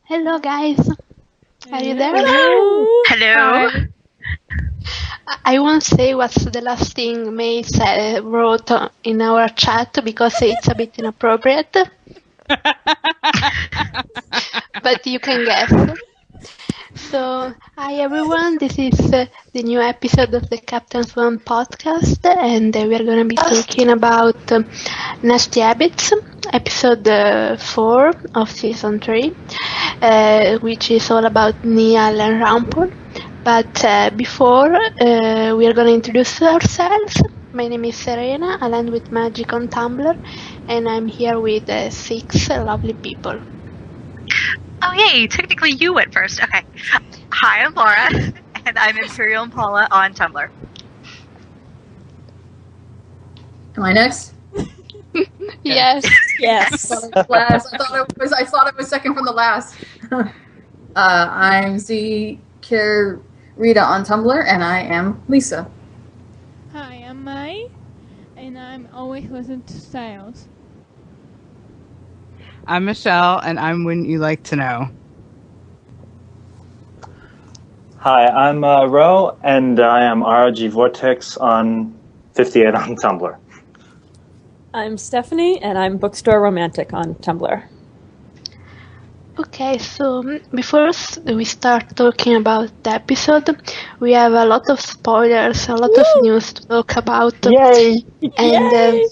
Hello, guys. Are you there? Hello. I won't say what's the last thing May wrote in our chat because it's a bit inappropriate. But you can guess. So, hi everyone, this is the new episode of the Captain Swan podcast, and we are going to be talking about Nasty Habits, episode 4 of season 3, which is all about Neal and Rumple. But before, we are going to introduce ourselves. My name is Serena, I land with Magic on Tumblr, and I'm here with 6 lovely people. Oh, yay. Technically, you went first. Okay. Hi, I'm Laura, and I'm Imperial Impala on Tumblr. Am I next? Yes. Yes. I thought it was second from the last. I'm Z Rita on Tumblr, and I am Lisa. Hi, I'm Mai, and I'm always listening to Styles. I'm Michelle, and I'm Wouldn't You Like to Know. Hi, I'm Ro, and I am ROG Vortex on 58 on Tumblr. I'm Stephanie, and I'm Bookstore Romantic on Tumblr. Okay, so before we start talking about the episode, we have a lot of spoilers, a lot of news to talk about. Yay! And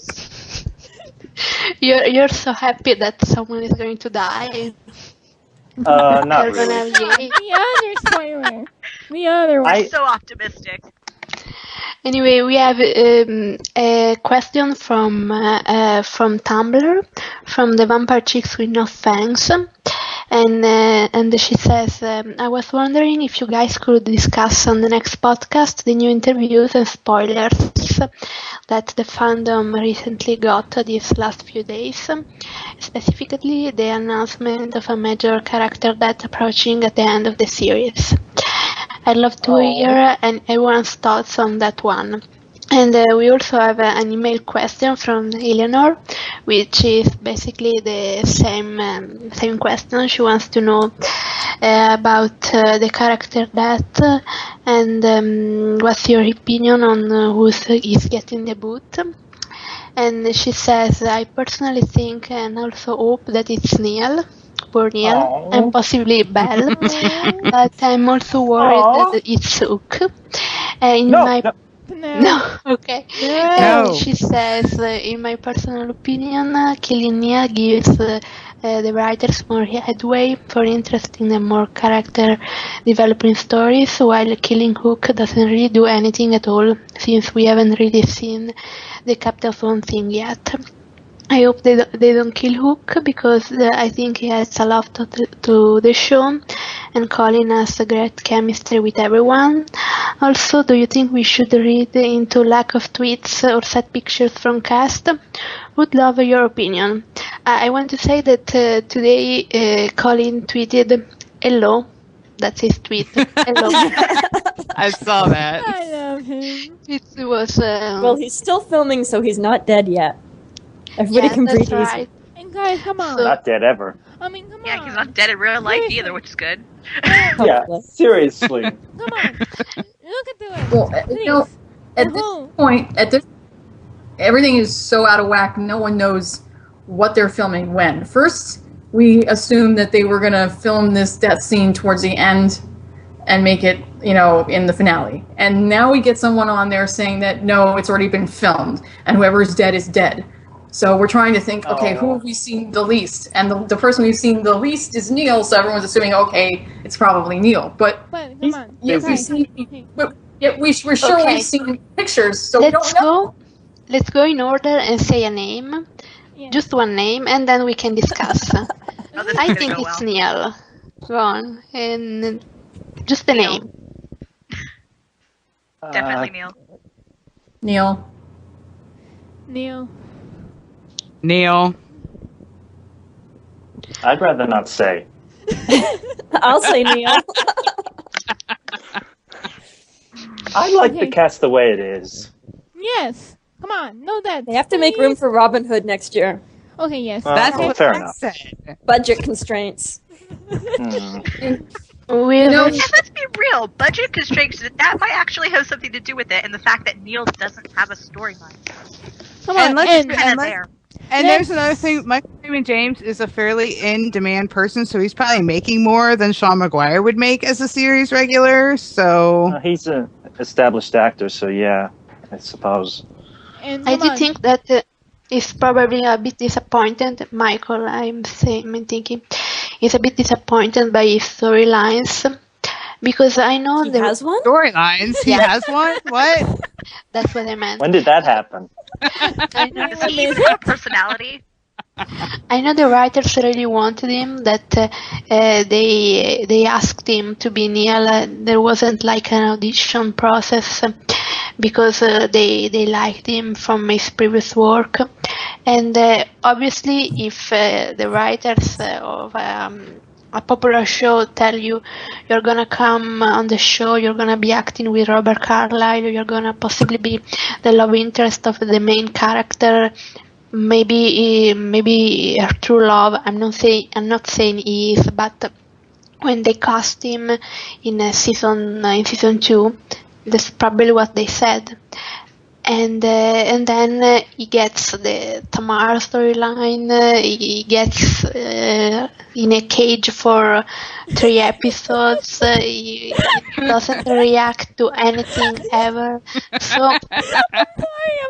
you're so happy that someone is going to die. Not You're gonna really. have yay. The other spoiler. The other one. So optimistic. Anyway, we have a question from Tumblr, from the vampire chicks with no fangs, and she says, I was wondering if you guys could discuss on the next podcast the new interviews and spoilers that the fandom recently got these last few days, specifically the announcement of a major character death approaching at the end of the series. I'd love to hear everyone's thoughts on that one. And we also have an email question from Eleanor, which is basically the same question. She wants to know about the character death and what's your opinion on who is getting the boot. And she says, I personally think and also hope that it's Neal. Poor Neal, and possibly Belle, but I'm also worried that it's Hook. No, okay. No. She says, in my personal opinion, killing Neal gives the writers more headway for interesting and more character developing stories, while killing Hook doesn't really do anything at all, since we haven't really seen the Captain Swan thing yet. I hope they don't kill Hook, because I think he adds a lot to the show, and Colin has a great chemistry with everyone. Also, do you think we should read into lack of tweets or set pictures from cast? Would love your opinion. I want to say that today Colin tweeted, hello. That's his tweet. Hello. I saw that. I love him. It was... Well, he's still filming, so he's not dead yet. Everybody can breathe right. easy. And guys, come on. Not dead ever. I mean, come Yeah, on. he's not dead in real life either, which is good. Yeah, Hopefully. seriously. Come on. Look at the Well, Please. at this point, everything is so out of whack. No one knows what they're filming when. First, we assumed that they were going to film this death scene towards the end and make it, in the finale. And now we get someone on there saying that, no, it's already been filmed, and whoever's dead is dead. So we're trying to think, okay, who have we seen the least? And the person we've seen the least is Neal, so everyone's assuming, okay, it's probably Neal. But come on. yet we're sure Okay. we've seen pictures, so we Let's don't know. go. Let's go in order and say a name. Yeah. Just one name, and then we can discuss. Oh, this is I gonna think go it's well. Neal. Go on. And just the Neal. name. Definitely Neal. Neal. Neal. Neal. I'd rather not say. I'll say Neal. I like Okay. the cast the way it is. Yes. Come on. No that. They have to make room for Robin Hood next year. Okay, yes. That's Oh, what fair I enough. said. Budget constraints. Will know, And let's be real, budget constraints, that might actually have something to do with it, and the fact that Neal doesn't have a storyline. Come And on, let's- and Kind of there. And there's another thing. Michael Raymond James is a fairly in-demand person, so he's probably making more than Sean Maguire would make as a series regular. So He's an established actor, so yeah, I suppose. and I come do on. think that it's probably a bit disappointed. Michael, I'm thinking, is a bit disappointed by his storylines because I know He there has one? storylines. He Yeah. has one. What? that's what I meant. When did that happen? I know, Does he even have a personality? I know the writers really wanted him. That they asked him to be Neal. There wasn't like an audition process because they liked him from his previous work, and obviously if the writers of a popular show tell you you're gonna come on the show, you're gonna be acting with Robert Carlyle, you're gonna possibly be the love interest of the main character, maybe a true love. I'm not saying he is, but when they cast him in season 2, that's probably what they said. And then he gets the Tamar storyline. He gets in a cage for 3 episodes. He doesn't react to anything ever. So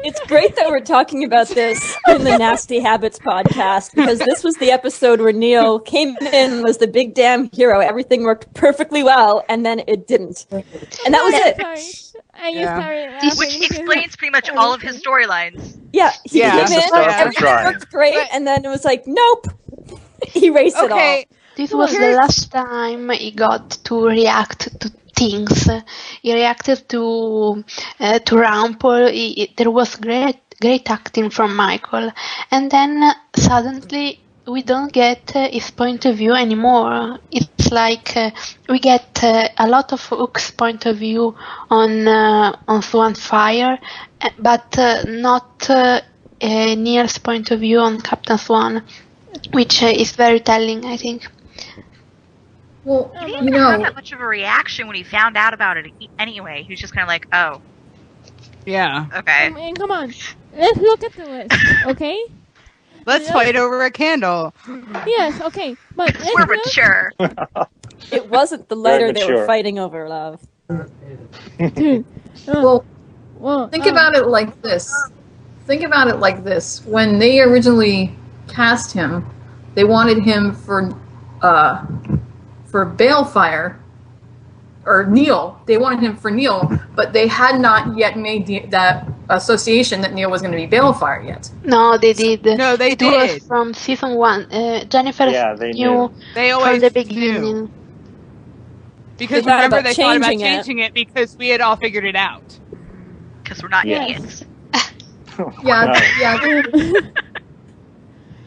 It's great that we're talking about this in the Nasty Habits podcast because this was the episode where Neal came in, was the big damn hero. Everything worked perfectly well, and then it didn't. And that was it. Sorry. I just Yeah. started laughing Which because- explains pretty much all of his storylines. Yeah, he Yeah, came that's in, the start of everything trying. worked great, and then it was like, nope. Erased it all. Okay. this was the last time he got to react to things. He reacted to Rumple. There was great acting from Michael, and then suddenly we don't get his point of view anymore. It's like we get a lot of Hook's point of view on Swan Fire, but not Neal's point of view on Captain Swan, which is very telling, I think. well, He you didn't even have know, that much of a reaction when he found out about it anyway. He was just kind of like, oh, Yeah. okay. And come on, let's look at the list, okay? Let's fight over a candle. Yes, okay, but let's We're look- mature. It wasn't the letter they were mature. fighting over, love. Dude, well, think about it like this. When they originally cast him, they wanted him for Balefire or Neal. They wanted him for Neal, but they had not yet made that association that Neal was going to be Balefire yet. No, they did. No, they It was did. from season 1. Jennifer Yeah, they knew knew. They from always the knew. beginning. Because They thought remember, about they thought about changing it. changing it because we had all figured it out. Because we're not Yes. idiots. Yeah, No. yeah.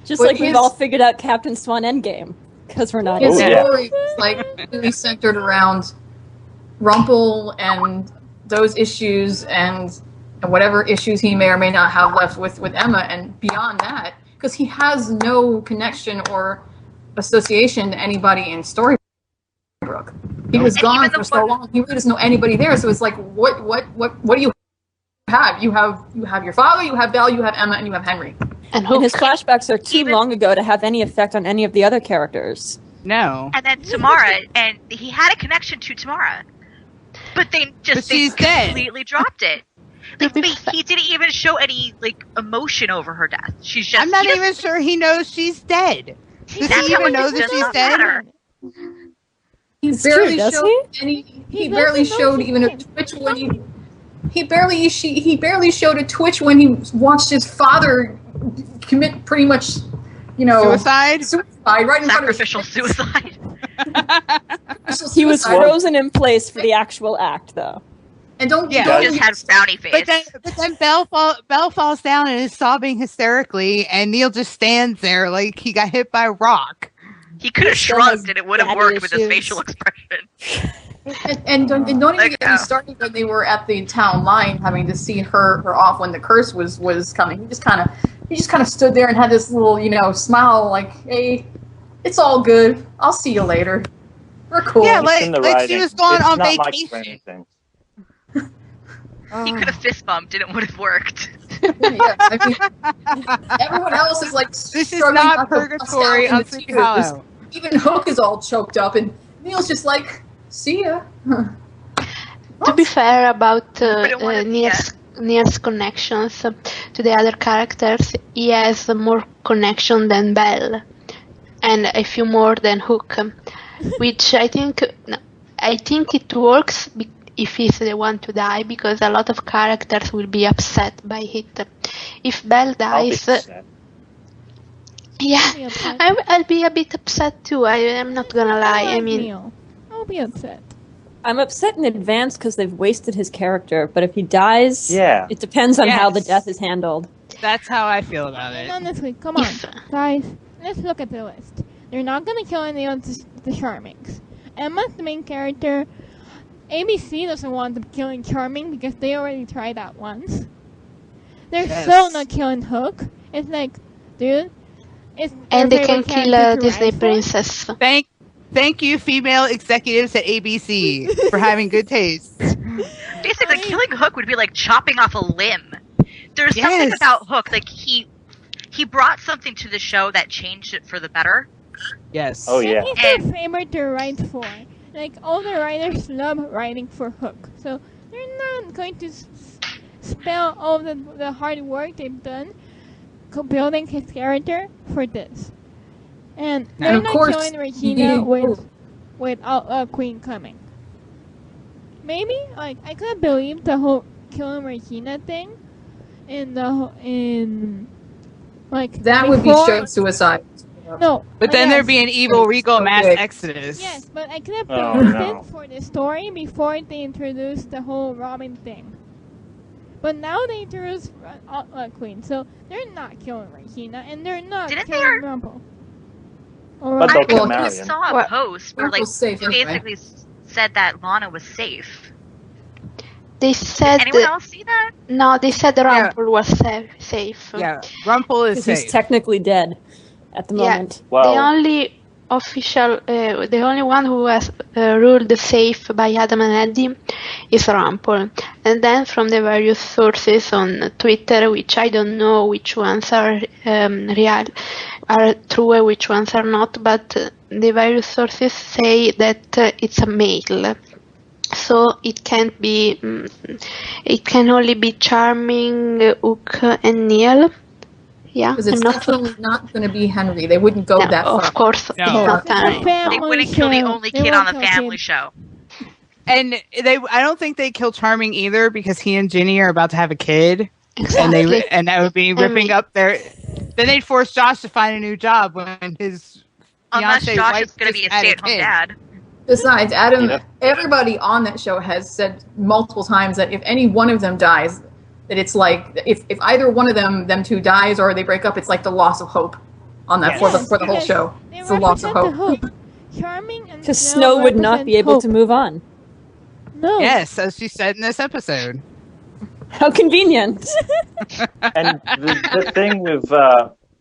Just But like we've his- all figured out Captain Swan Endgame. Because we're not His Oh, idiots. yeah. story was like really centered around Rumple and those issues and whatever issues he may or may not have left with Emma, and beyond that, because he has no connection or association to anybody in Storybrooke. He was And gone even for the so one- long. He really doesn't know anybody there. So it's like, what do you have? You have your father, you have Belle, you have Emma, and you have Henry. And And Hook. his flashbacks are too Even- long ago to have any effect on any of the other characters. No. And then Tamara, and he had a connection to Tamara. But they But just she's dead. completely dropped it. Like, he didn't even show any like emotion over her death. She's just I'm not he even sure he knows she's dead. Does That's he how even it know does that she's not dead? matter. He It's barely true, does showed any. He He barely doesn't know showed she's even a dead. twitch when he barely showed a twitch when he watched his father commit pretty much, Suicide? suicide right in Sacrificial front of suicide. his He was suicide. frozen in place for the actual act, though. And don't Yeah. don't Just had frowny face. But then Belle falls down and is sobbing hysterically, and Neal just stands there like he got hit by a rock. He could have Still has shrugged and it would have daddy worked with his issues. facial expression. and don't even Like, get me started when they were at the town line having to see her off when the curse was coming. He just kind of stood there and had this little smile like, hey, It's all good. I'll see you later. We're cool. Yeah, It's in the like she writing. was going It's on not my vacation. anything. He could have fist bumped and it would have worked. Yeah, I mean, everyone else is like This is struggling not not to bust purgatory out in on the Sleepy tears. Hollow. Even Hook is all choked up, and Neal's just like, "See ya." To be fair about don't wanna see Neal's connections to the other characters, he has more connection than Belle, and a few more than Hook, which I think it works if he's the one to die, because a lot of characters will be upset by it. If Belle I'll be dies, upset. yeah, Be upset. I'll be a bit upset too. I am not gonna lie. I like mean, Neal. I'll be upset. I'm upset in advance because they've wasted his character, but if he dies, Yeah. it depends on how the Yes. death is handled. That's how I feel about And it. honestly, come on, guys. Let's look at the list. They're not gonna kill any of the Charmings. Emma's the main character. ABC doesn't want them killing Charming because they already tried that once. They're Yes. still not killing Hook. It's like, dude, it's and their they can favorite kill character to Disney write for. princess. Thank you, female executives at ABC, for having good taste. Basically, killing Hook would be like chopping off a limb. There's something Yes. about Hook, like he brought something to the show that changed it for the better. Yes. Oh yeah. And he's their favorite to write for. Like, all the writers love writing for Hook. So, they're not going to spell all the hard work they've done building his character for this. And they're of not course, killing Regina he- with Queen coming. Maybe, like, I couldn't believe the whole killing Regina thing like, That would be before- show suicide. No. But then yes. there'd be an evil regal So mass big. exodus. Yes, but I could have Oh, predicted no. for the story before they introduced the whole Robin thing. But now they introduced Queen, so they're not killing Regina, and they're not Didn't they killing or- Rumple. Or But they'll I kill Well, Marion. just saw a What? post where like Rumple's safe anyway. basically said that Lana was safe. They said Anyone else see that? no. They said Rumple was safe. Yeah, Rumple is Because he's safe. technically dead at the Yeah. moment. Well, The only official, the only one who has ruled safe by Adam and Eddie is Rumple. And then from the various sources on Twitter, which I don't know which ones are real, are true and which ones are not, but the various sources say that it's a male. So it can't be, it can only be Charming, Hook, and Neal. Yeah, Because I'm it's not definitely not going to be Henry. They wouldn't go no, that far. of course, No. it's No, not it's a Henry. family They wouldn't kill the show. only They kid on won't the kill family kids. show. And I don't think they kill Charming either because he and Ginny are about to have a kid, Exactly. and that would be ripping up their. Then they'd force Josh to find a new job when his Unless fiance Josh wife is going to just be a had stay-at-home kid. dad. Besides, Adam, Yeah. everybody on that show has said multiple times that if any one of them dies, that it's like if either one of them two dies or they break up, it's like the loss of hope on that Yes. for the whole because show. They It's the loss of represent hope. the hope. Charming and Because Snow would not be able to move on. No. Yes, as she said in this episode. How convenient. and the thing with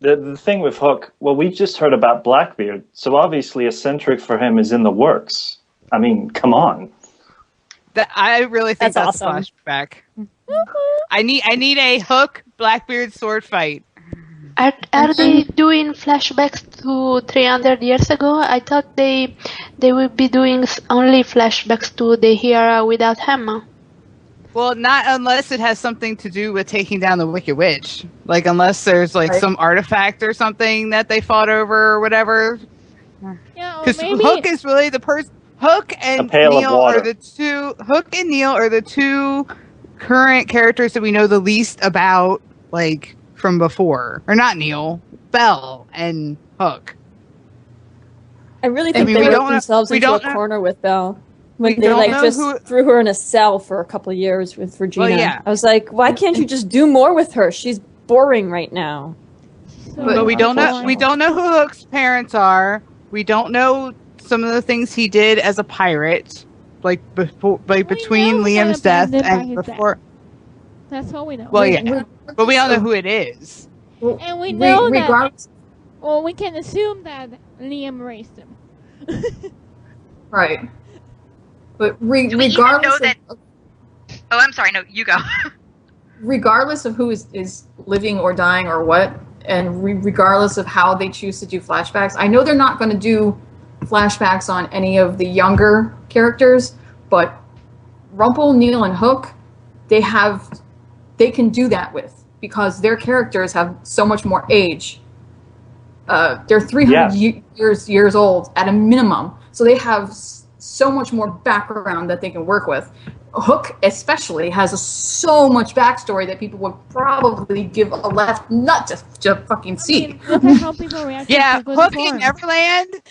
the thing with Hook, well, we just heard about Blackbeard, so obviously eccentric for him is in the works. I mean, come on. I really think That's that's, awesome. a flashback. I need a Hook Blackbeard sword fight. Are they doing flashbacks to 300 years ago? I thought they would be doing only flashbacks to the era without Emma. Well, not unless it has something to do with taking down the Wicked Witch. Like, unless there's like Right. some artifact or something that they fought over or whatever. Yeah, or Because maybe Hook is really the person. Hook and A pail of Neal water. are the two. Hook and Neal are the two current characters that we know the least about, like from before. Or not Neal, Belle and Hook. I really I think mean, they we worked don't know- themselves we into a don't know- corner with Belle. When we they don't like know just who- threw her in a cell for a couple of years with Regina. Well, yeah. I was like, why can't you just do more with her? She's boring right now. But we don't know. We don't know who Hook's parents are. We don't know some of the things he did as a pirate, like before, like We between know he Liam's got death abandoned by and his before. That's all we know. Well, yeah, but we don't know who it is. And we know that regardless, Well, we can assume that Liam raised him. Right. But Do we even know regardless that? Oh, I'm sorry. No, you go. regardless of who is living or dying or what, and regardless of how they choose to do flashbacks, I know they're not going to do flashbacks on any of the younger characters, but Rumple, Neal, and Hook, they can do that with, because their characters have so much more age. They're 300 years old at a minimum, so they have so much more background that they can work with. Hook especially has so much backstory that people would probably give a left nut to fucking see. Look at how people react. Yeah, to good Hook form. in Neverland.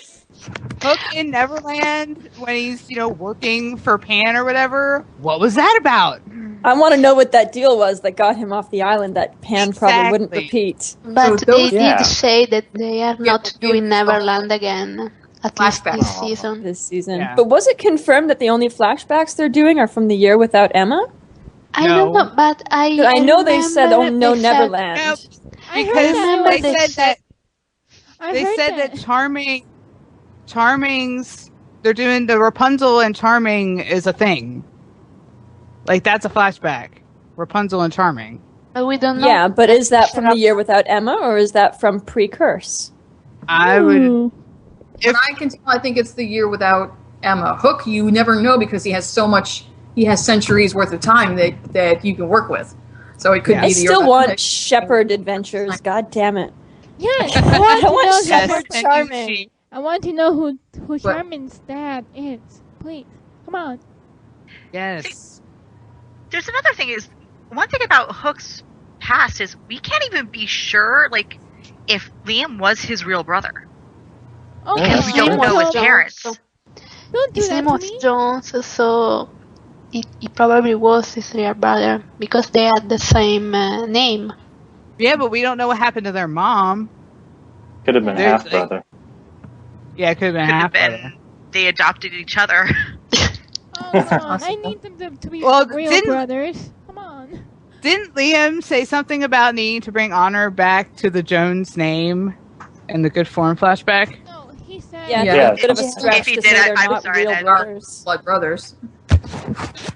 Hook in Neverland when he's working for Pan or whatever. What was that about? I want to know what that deal was that got him off the island that Pan probably wouldn't Exactly. repeat. But So they those- Yeah. did say that they are not they- doing Neverland again, at least Flashback. this season. This season. Yeah. But was it confirmed that the only flashbacks they're doing are from the year without Emma? I don't No. know, but I know they said, oh, no, they said- Neverland. No, I heard because remember that. they they said that I they heard said that Charming's they're doing the Rapunzel and Charming is a thing. Like that's a flashback. Rapunzel and Charming. But we don't know. Yeah, but is that from the year without Emma or is that from pre-curse? I would Ooh. When I can tell, I think it's the year without Emma. Hook, you never know because he has so much. He has centuries worth of time that you can work with. So it could Yeah. be I the still year want Shepherd Adventures. God damn it. Yes, I want I to want know. Shepherd and Charming. Yuchi. I want to know who Charming's dad is. Please, come on. Yes. There's another thing is one thing about Hook's past is we can't even be sure like if Liam was his real brother. Oh, Because We his don't name know was his Jones, parents. so- don't do His that name to was me. Jones, so it probably was his real brother because they had the same name. Yeah, but we don't know what happened to their mom. Could have been There's, half brother. Yeah, it could have been Could have half been brother. they adopted each other. Oh, come on. I need them to be Well, real didn't- brothers. Come on. Didn't Liam say something about needing to bring honor back to the Jones name in the Good Form flashback? No, he said. Yeah, Yeah. it's a bit of a If stretch he to did, say they're I'm not sorry, real that- brothers. blood brothers.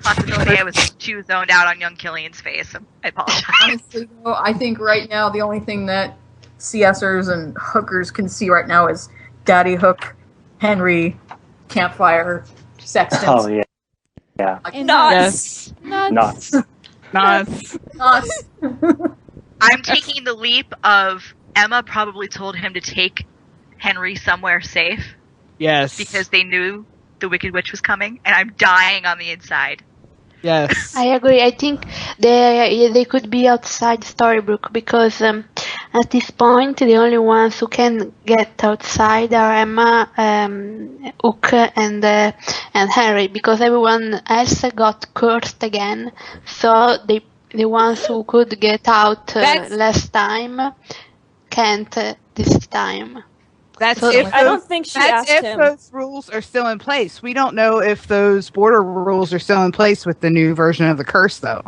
Possibility I was too zoned out on young Killian's face. I apologize. Honestly, though, I think right now the only thing that CSers and hookers can see right now is Daddy Hook, Henry, Campfire, Sexton. Oh yeah, yeah. And Nuts. nuts. Nuts. Nuts. I'm taking the leap of Emma probably told him to take Henry somewhere safe Yes. because they knew the Wicked Witch was coming, and I'm dying on the inside. Yes. I agree. I think they could be outside Storybrooke because at this point the only ones who can get outside are Emma, Hook, and Harry because everyone else got cursed again. So the ones who could get out last time can't this time. That's So- if I don't those- think she that's asked if him. those rules are still in place. We don't know if those border rules are still in place with the new version of the curse, though.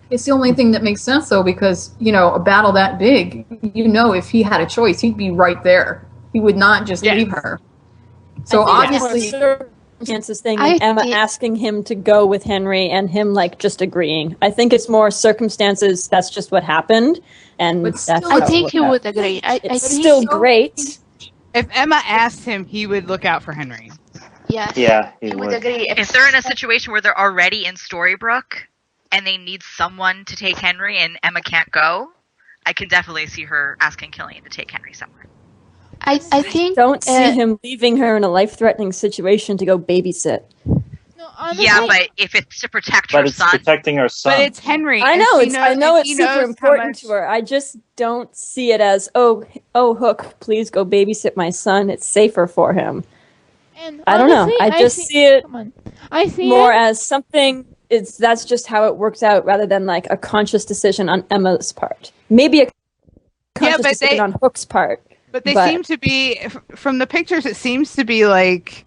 It's the only thing that makes sense, though, because, a battle that big, if he had a choice, he'd be right there. He would not just Yeah. leave her. So I think it's obviously, more a circumstances thing I and Emma think- asking him to go with Henry and him just agreeing. I think it's more circumstances. That's just what happened, and But that's still, how I it think worked he out. would agree. I It's think still so- great. If Emma asked him, he would look out for Henry. yeah, Yeah, he he would would. agree. If they're in a situation where they're already in Storybrooke and they need someone to take Henry and Emma can't go, I can definitely see her asking Killian to take Henry somewhere. I think Don't see him leaving her in a life-threatening situation to go babysit. No, honestly, Yeah, but if it's to protect her But it's son, protecting her son. But it's Henry. I and know she it's. knows- I know and it's he super knows how important much- to her. I just don't see it as oh Hook, please go babysit my son. It's safer for him. and I don't know. honestly, I just see it Come on. I see more it. as something. That's just how it works out, rather than like a conscious decision on Emma's part. Maybe a conscious but decision on Hook's part. But they seem to be, from the pictures, it seems to be like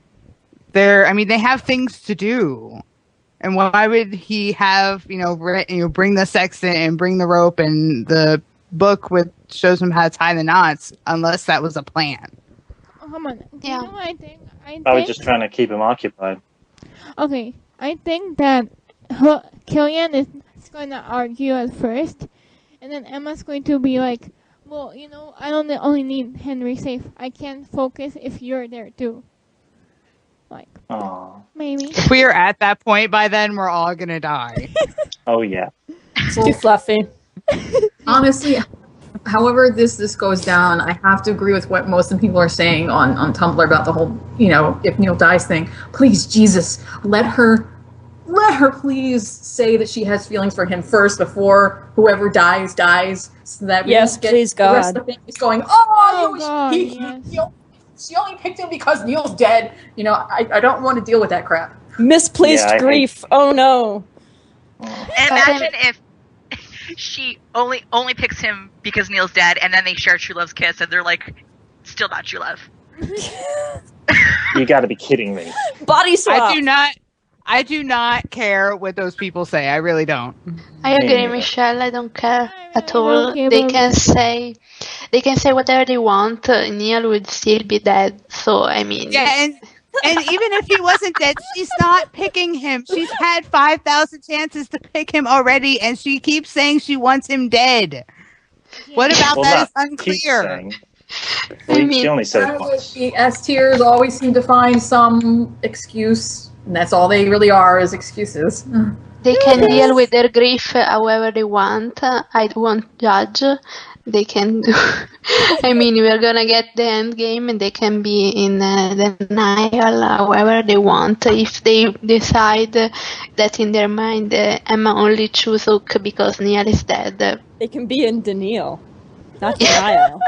they have things to do. And why would he have, bring the sextant and bring the rope and the book with shows him how to tie the knots, unless that was a plan. Oh, come on. Yeah. You know what I think? I was just trying to keep him occupied. Okay, I think that Killian is going to argue at first, and then Emma's going to be like, well, I don't only need Henry safe. I can focus if you're there too. Like, Aww. maybe. If we are at that point by then, we're all gonna die. Oh yeah. It's too fluffy. Honestly, however this goes down, I have to agree with what most of the people are saying on Tumblr about the whole, if Neal dies thing. Please, Jesus, let her please say that she has feelings for him first before whoever dies, so that we Yes, get please, the rest of the family's going, God, yes. she only picked him because Neal's dead. I don't want to deal with that crap. Misplaced grief. Oh no. Imagine if she only picks him because Neal's dead, and then they share true love's kiss, and they're like, still not true love. You got to be kidding me. Body swap. I do not care what those people say. I really don't. I agree, Michelle. I don't care at all. Okay, They but- can say whatever they want. Neal would still be dead. So I mean, Yeah, and even if he wasn't dead, she's not picking him. She's had 5,000 chances to pick him already, and she keeps saying she wants him dead. What about that is unclear. She only said it once. The S tiers always seem to find some excuse, and that's all they really are, is excuses. they can deal with their grief however they want. I won't judge. They can do. I mean, we're gonna get the end game, and they can be in denial however they want. If they decide that in their mind Emma only chose Hook because Neal is dead. They can be in denial, not denial.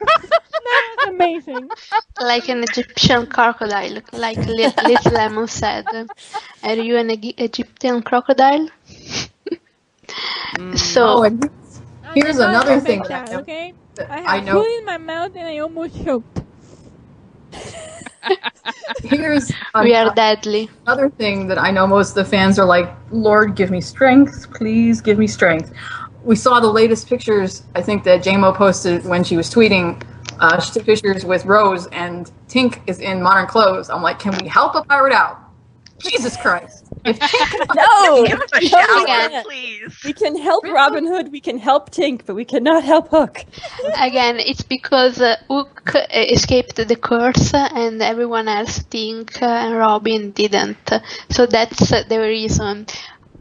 That's amazing. Like an Egyptian crocodile, like Little Lemon said. Are you an Egyptian crocodile? So, and here's I'm not another gonna thing fake that I know. okay? that I I have know. food in my mouth and I almost choked. Here's we are deadly. another thing that I know most of the fans are like, Lord, give me strength. Please give me strength. We saw the latest pictures, I think, that JMO posted when she was tweeting. She took pictures with Rose, and Tink is in modern clothes. I'm like, can we help a pirate out? Jesus Christ. If Tink can No! Give him a No, shower, we can't. please. We can help Robin Hood, we can help Tink, but we cannot help Hook. Again, it's because Hook escaped the curse and everyone else, Tink and Robin, didn't. So that's the reason.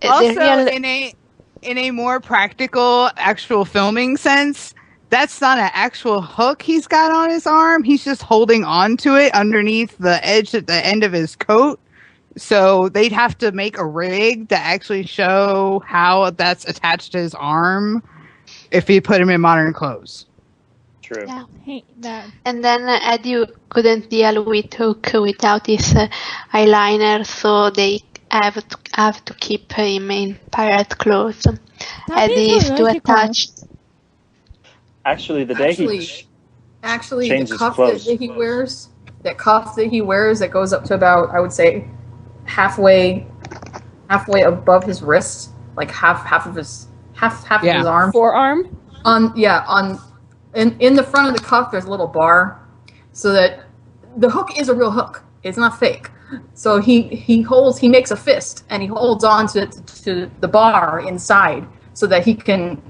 Also, in a more practical, actual filming sense, that's not an actual hook he's got on his arm. He's just holding on to it underneath the edge at the end of his coat. So they'd have to make a rig to actually show how that's attached to his arm if he put him in modern clothes. True. Yeah. Hate that. And then Eddie couldn't deal with Hook without his eyeliner, so they have to keep him in pirate clothes. That Eddie is is so too logical. attached. Actually, the day Actually, Changes the cuff clothes. that he wears, that goes up to about, I would say, halfway above his wrist, like half of his arm. Forearm? In the front of the cuff, there's a little bar, so that the hook is a real hook. It's not fake. So he makes a fist and he holds on to the bar inside so that he can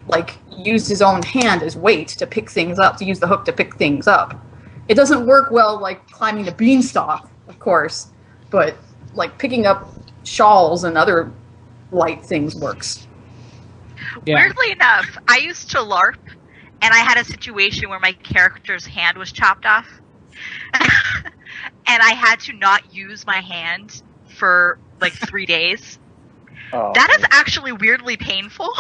like use his own hand as weight to pick things up, to use the hook to pick things up. It doesn't work well like climbing a beanstalk, of course, but like picking up shawls and other light things works. Yeah. Weirdly enough, I used to LARP, and I had a situation where my character's hand was chopped off. And I had to not use my hand for like 3 days. Oh. That is actually weirdly painful.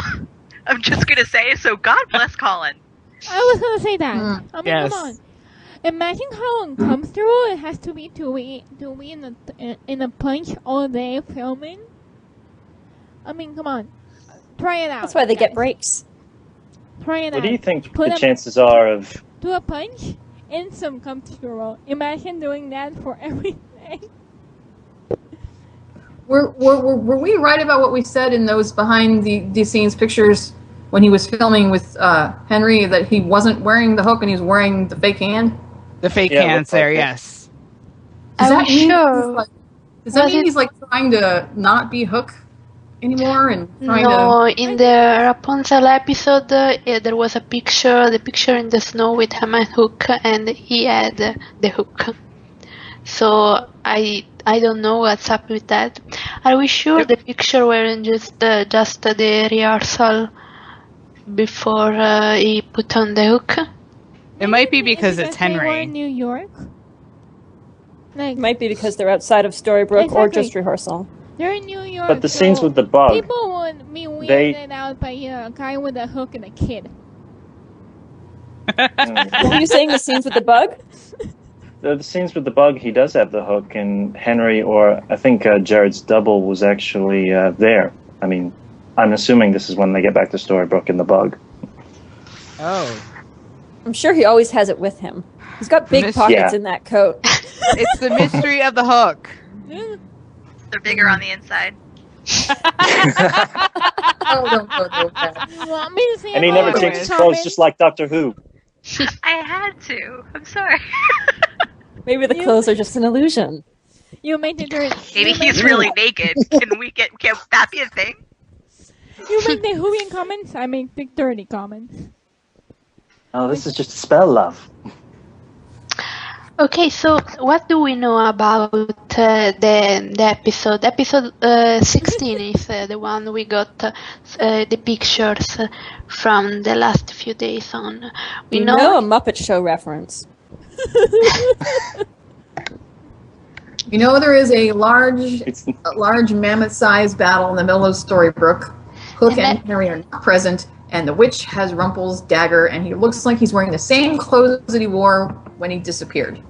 I'm just gonna say, so God bless Colin. I was gonna say that. I mean, Yes. come on. Imagine how uncomfortable it has to be in a punch all day filming. I mean, come on. Try it out. That's why they get guys. breaks. Try it What out. do you think Put the a- chances are of? Do a punch in some comfortable. Imagine doing that for everything. Were we right about what we said in those behind the scenes pictures when he was filming with Henry that he wasn't wearing the hook and he was wearing the fake hand? The fake Yeah, it hands looks like there, it. yes. Does Are that we mean sure? does that Was mean it- he's like trying to not be Hook anymore and trying No, to? in the Rapunzel episode, there was a picture, the picture in the snow with him and Hook, and he had the hook. So I don't know what's up with that. Are we sure the picture weren't just the rehearsal before he put on the hook? It might be because it's They were Henry. in New York. Like, It might be because they're outside of Storybrooke or Exactly. just rehearsal. they're in New York. But the scenes so with the bug, people would be weirded out by a guy with a hook and a kid. What were you saying? The scenes with the bug? the scenes with the bug, he does have the hook, and Henry, or I think Jared's double, was actually there. I mean, I'm assuming this is when they get back to Storybrooke and the bug. Oh. I'm sure he always has it with him. He's got big Miss- pockets Yeah. in that coat. It's the mystery of the hook. They're bigger on the inside. Oh, don't go with that. You want me to say And he about never Oh, takes the his clothes, comments? just like Doctor Who. I had to. I'm sorry. Maybe the clothes are just an illusion. You made the dirty. Maybe he's really naked. Can that be a thing? You make the Whovian comments. I make the dirty comments. Oh, this is just a spell, love. Okay, so what do we know about the episode? Episode 16 is the one we got the pictures from the last few days on. We You know, know a Muppet Show reference. You know there is a large It's mammoth-sized battle in the middle of Storybrooke. Hook And and that- Henry are not present, and the witch has Rumple's dagger, and he looks like he's wearing the same clothes that he wore when he disappeared.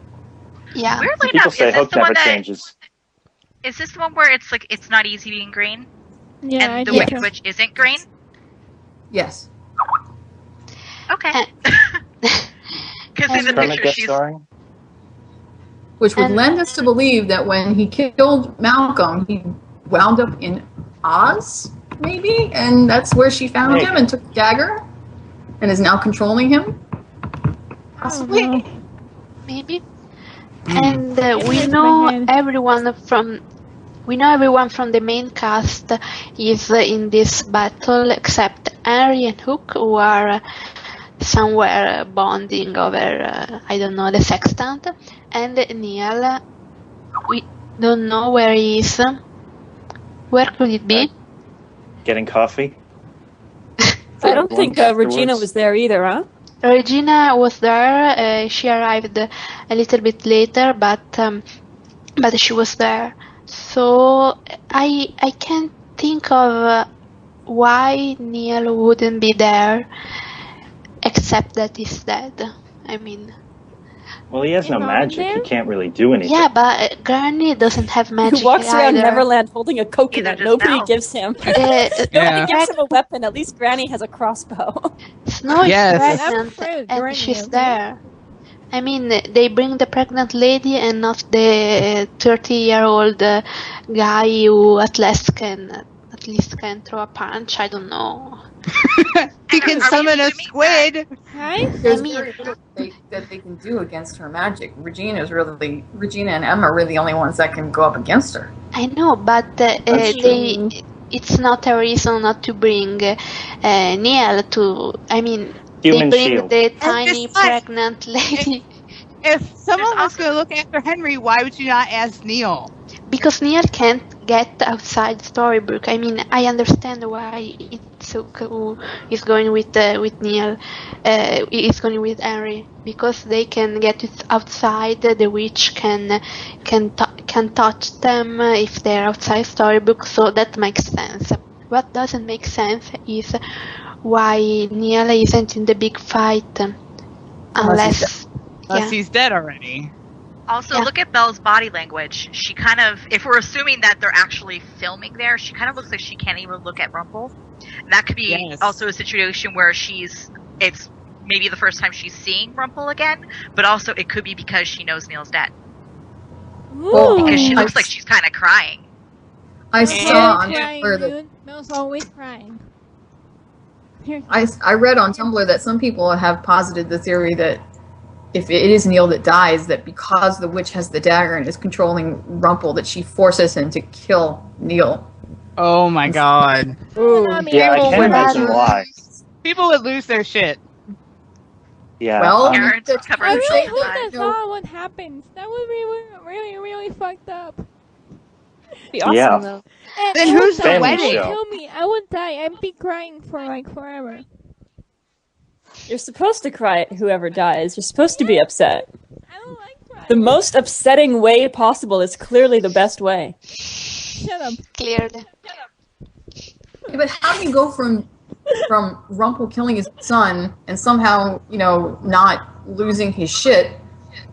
yeah. Weirdly people enough, say is this Hook the one never that changes. is this the one where it's like it's not easy being green Yeah, I and the think Wicked so. Witch isn't green? Yes. Okay. Because in the Kermit picture guest she's starring? Which would And- lend us to believe that when he killed Malcolm, he wound up in Oz, maybe? And that's where she found Maybe. him and took the dagger and is now controlling him? Possibly. Maybe. Hmm. And we Here's know my hand. everyone from the main cast is in this battle except Henry and Hook, who are somewhere bonding over I don't know, the sextant, and Neal. We don't know where he is. Where could it be? Getting coffee? I don't think Regina Afterwards. was there either, huh? Regina was there. She arrived a little bit later, but she was there. So I can't think of why Neal wouldn't be there, except that he's dead. I mean, Well, he has no Is Robin magic. there? He can't really do anything. yeah, but Granny doesn't have magic He walks around either. Neverland holding a coconut. just Nobody now. gives him. Yeah. Nobody gives him a weapon. At least Granny has a crossbow. Snow is Yes. pregnant, I'm afraid and Granny she's is there. I mean, they bring the pregnant lady and not the 30-year-old guy who at least can throw a punch. I don't know. He can Are we summon a assuming squid. Hi? There's I mean- very little that they can do against her magic. Regina and Emma are really the only ones that can go up against her. I know, but it's not a reason not to bring Neal to. I mean, Human they bring shield. the tiny besides- pregnant lady If someone was also- going to look after Henry, why would you not ask Neal? because Neal can't get outside Storybrooke. I mean, I understand why Itsuko is going with Neal, is going with Henry, because they can get it outside. The witch can touch them if they're outside Storybrooke, so that makes sense. What doesn't make sense is why Neal isn't in the big fight, unless Unless he's dead already. Also, Yeah. look at Belle's body language. She kind of, if we're assuming that they're actually filming there, she kind of looks like she can't even look at Rumple. And that could be Yes. also a situation where it's maybe the first time she's seeing Rumple again, but also it could be because she knows Neal's dead. Well, Because she I- looks like she's kind of crying. I saw on crying, Tumblr that dude. Mel's always crying. Here. I read on Tumblr that some people have posited the theory that if it is Neal that dies, that because the witch has the dagger and is controlling Rumple, that she forces him to kill Neal. Oh my god. Ooh. Yeah, I can't would imagine rather- why. People would lose their shit. Yeah. Well, Parents that's- covered I in really blood. hope that's No. not what happens. That would be really, really fucked up. Be awesome Yeah. though. And Then I would who's the die. Family wedding? It would show. kill me. I would die. I'd be crying for like forever. You're supposed to cry at whoever dies. You're supposed to be upset. I don't like crying. The most upsetting way possible is clearly the best way. Shut up. Clearly. Yeah, but how do you go from Rumple killing his son and somehow, not losing his shit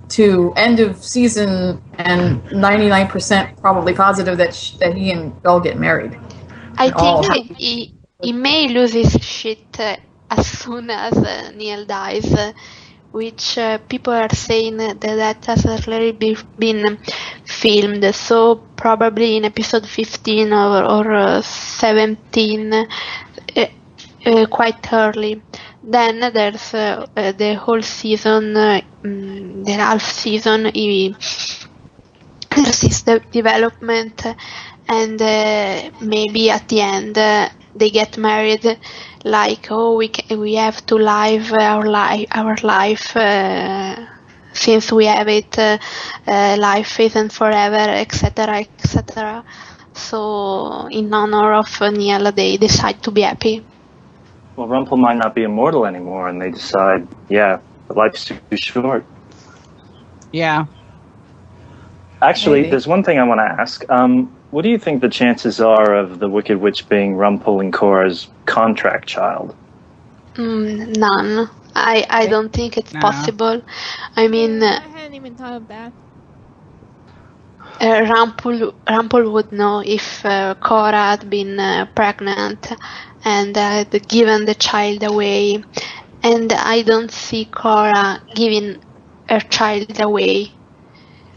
to end of season and 99% probably positive that he and Belle get married? I Oh. think he may lose his shit as soon as Neal dies, which people are saying that has already been filmed. So probably in episode 15 or 17, quite early. Then there's the whole season, the half season. There's this development, and maybe at the end they get married. Like, we have to live our life since we have it. Life isn't forever, etc., etc. So in honor of Neal, they decide to be happy. Well, Rumple might not be immortal anymore, and they decide, yeah, life's too short. Yeah. Actually, Maybe. there's one thing I want to ask. What do you think the chances are of the Wicked Witch being Rumple and Cora's contract child? None. I don't think it's No. possible. I mean, I hadn't even thought of that. Rumple would know if Cora had been pregnant and had given the child away, and I don't see Cora giving her child away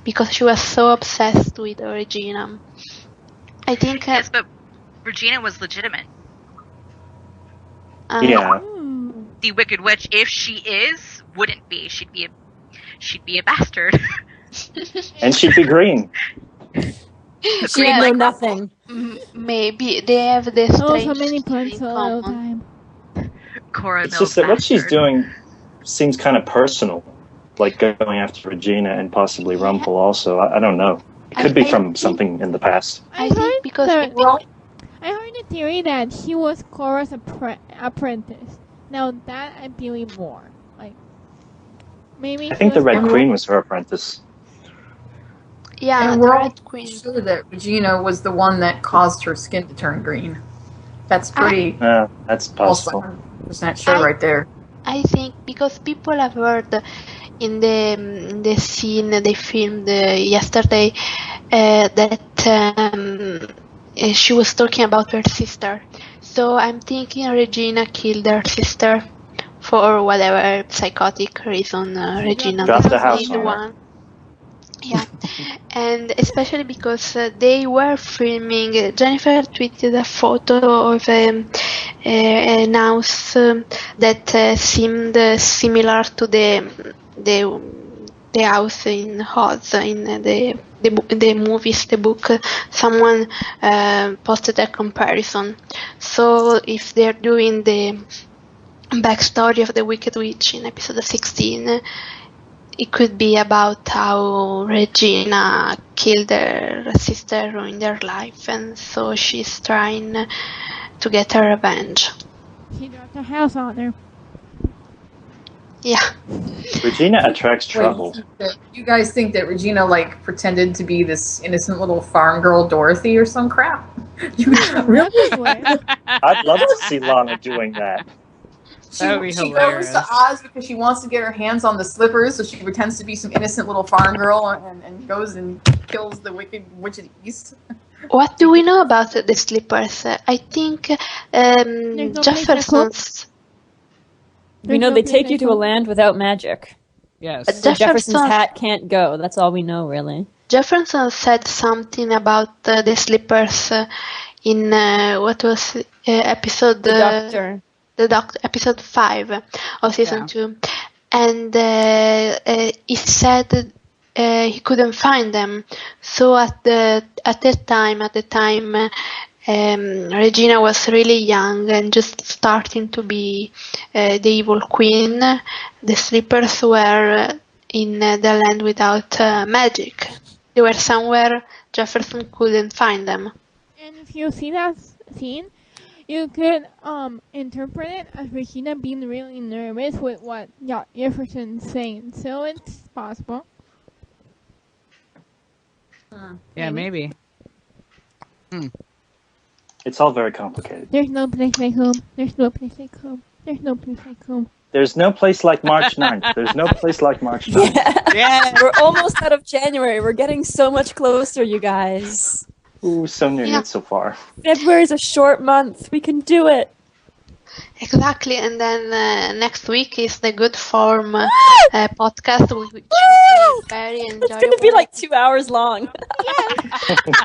because she was so obsessed with Regina. I think Yes, but Regina was legitimate. Yeah. Hmm. The Wicked Witch, if she is, wouldn't be. She'd be a bastard. And she'd be green. She Yeah. know nothing. Maybe they have this Oh, strange so many thing plants in all the common. time. Cora It's Mills just that what she's bastard. doing seems kind of personal, like going after Regina and possibly Rumple also. I don't know. It could be I from think- something in the past. I think because that, people- I heard the theory that she was Cora's apprentice. Now that I believe more. Like maybe I think she the was Red Queen was her apprentice. yeah, And the we're all Red Queen. sure that Regina was the one that caused her skin to turn green. That's pretty That's almost possible. 100% sure I- right there. I think because people have heard in the scene they filmed yesterday that she was talking about her sister. So I'm thinking Regina killed her sister for whatever psychotic reason. Regina Dropped the doesn't house need on her. one. Yeah, and especially because they were filming. Jennifer tweeted a photo of an house that seemed similar to the house in Oz in the movies, the book. Someone posted a comparison. So if they're doing the backstory of the Wicked Witch in episode 16. It could be about how Regina killed her sister, ruined her life, and so she's trying to get her revenge. She dropped her house on her. Yeah. Regina attracts Wait, trouble. you guys think that Regina pretended to be this innocent little farm girl Dorothy or some crap? You really? That's weird. I'd love to see Lana doing that. That would be she hilarious. goes to Oz because she wants to get her hands on the slippers, so she pretends to be some innocent little farm girl and goes and kills the Wicked Witch of the East. What do we know about the slippers? I think no place to Jefferson's. We know they take you to a land without magic. Yes. But So Jefferson's Jefferson- hat can't go. That's all we know, really. Jefferson said something about the slippers in what was episode The doctor. episode 5 of season 2, and he said he couldn't find them. So at the time, Regina was really young and just starting to be the evil queen. The slippers were in the land without magic. They were somewhere Jefferson couldn't find them. And if you see that scene, you could interpret it as Regina being really nervous with what Jefferson's saying. So it's possible. Yeah, maybe. It's all very complicated. There's no place like home. There's no place like home. There's no place like home. There's no place like March 9th. There's no place like March 9th. Yeah. We're almost out of January. We're getting so much closer, you guys. Ooh, so near it so far. February's a short month. We can do it. Exactly, and then next week is the Good Form podcast, which will be very enjoyable. It's going to be like 2 hours long.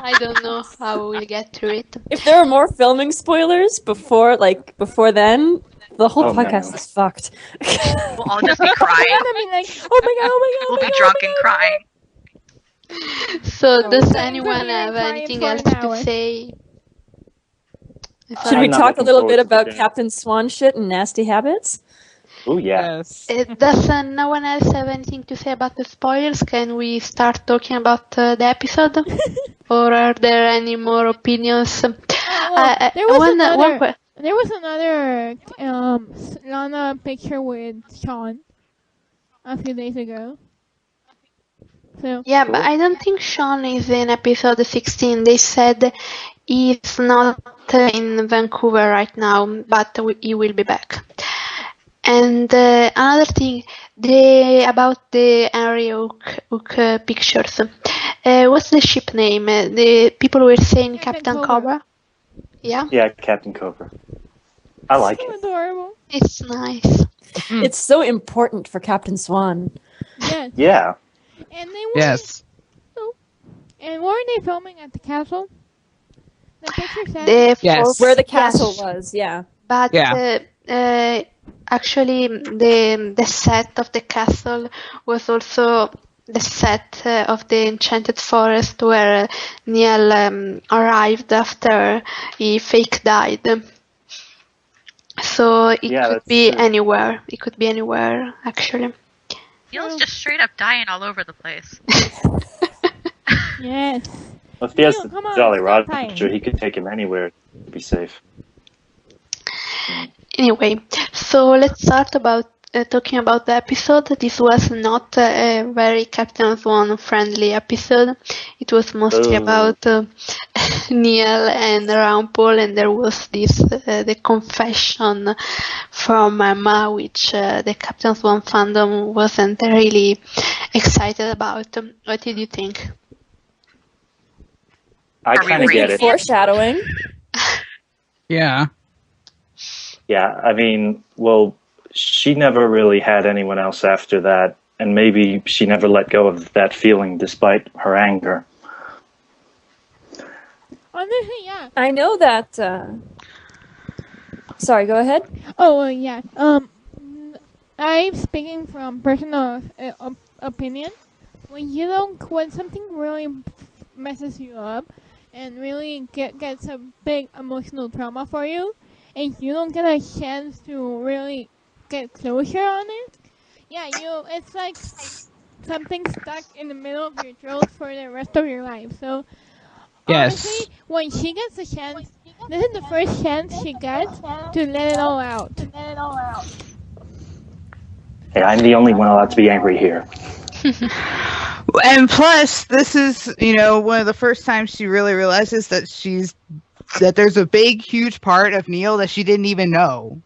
I don't know how we'll get through it. If there are more filming spoilers before then, the whole podcast is fucked. We'll all just be crying. I mean, like, oh my god, We'll be drunk and crying. So, does anyone have anything else to say? Should we talk a little bit about Captain Swan shit and nasty habits? Oh, yeah. Does no one else have anything to say about the spoilers? Can we start talking about the episode? Or are there any more opinions? There was another Lana picture with Sean a few days ago. So. Yeah, but I don't think Sean is in episode 16. They said he's not in Vancouver right now, but he will be back. And another thing, about the Henry Hook pictures. What's the ship name? The people were saying Captain Cobra. Yeah? Yeah, Captain Cobra. I like it. Adorable. It's nice. It's so important for Captain Swan. Yes. Yeah. And they were, and weren't they filming at the castle? The picture said? Where the castle was, yeah. But actually, the set of the castle was also the set of the Enchanted Forest where Neal arrived after he fake died. So it could be anywhere. It could be anywhere, actually. Neal's just straight up dying all over the place. Yes. Well, if he has the Jolly Roger, he could take him anywhere to be safe. Anyway, so let's start about talking about the episode. This was not a very Captain Swan friendly episode. It was mostly about Neal and Rumple, and there was this the confession from Ma, which the Captain Swan fandom wasn't really excited about. What did you think? I kind of get it. Foreshadowing. Yeah. Yeah, I mean, well, she never really had anyone else after that, and maybe she never let go of that feeling despite her anger. Honestly, yeah. I know that. Sorry, go ahead. Oh, yeah. I'm speaking from personal opinion. When something really messes you up and really gets a big emotional trauma for you, and you don't get a chance to really get closure on it, it's like something stuck in the middle of your throat for the rest of your life. So, honestly, when she gets a chance, this is the first chance she gets to let it all out. Hey, I'm the only one allowed to be angry here. And plus, this is, one of the first times she really realizes that there's a big, huge part of Neal that she didn't even know.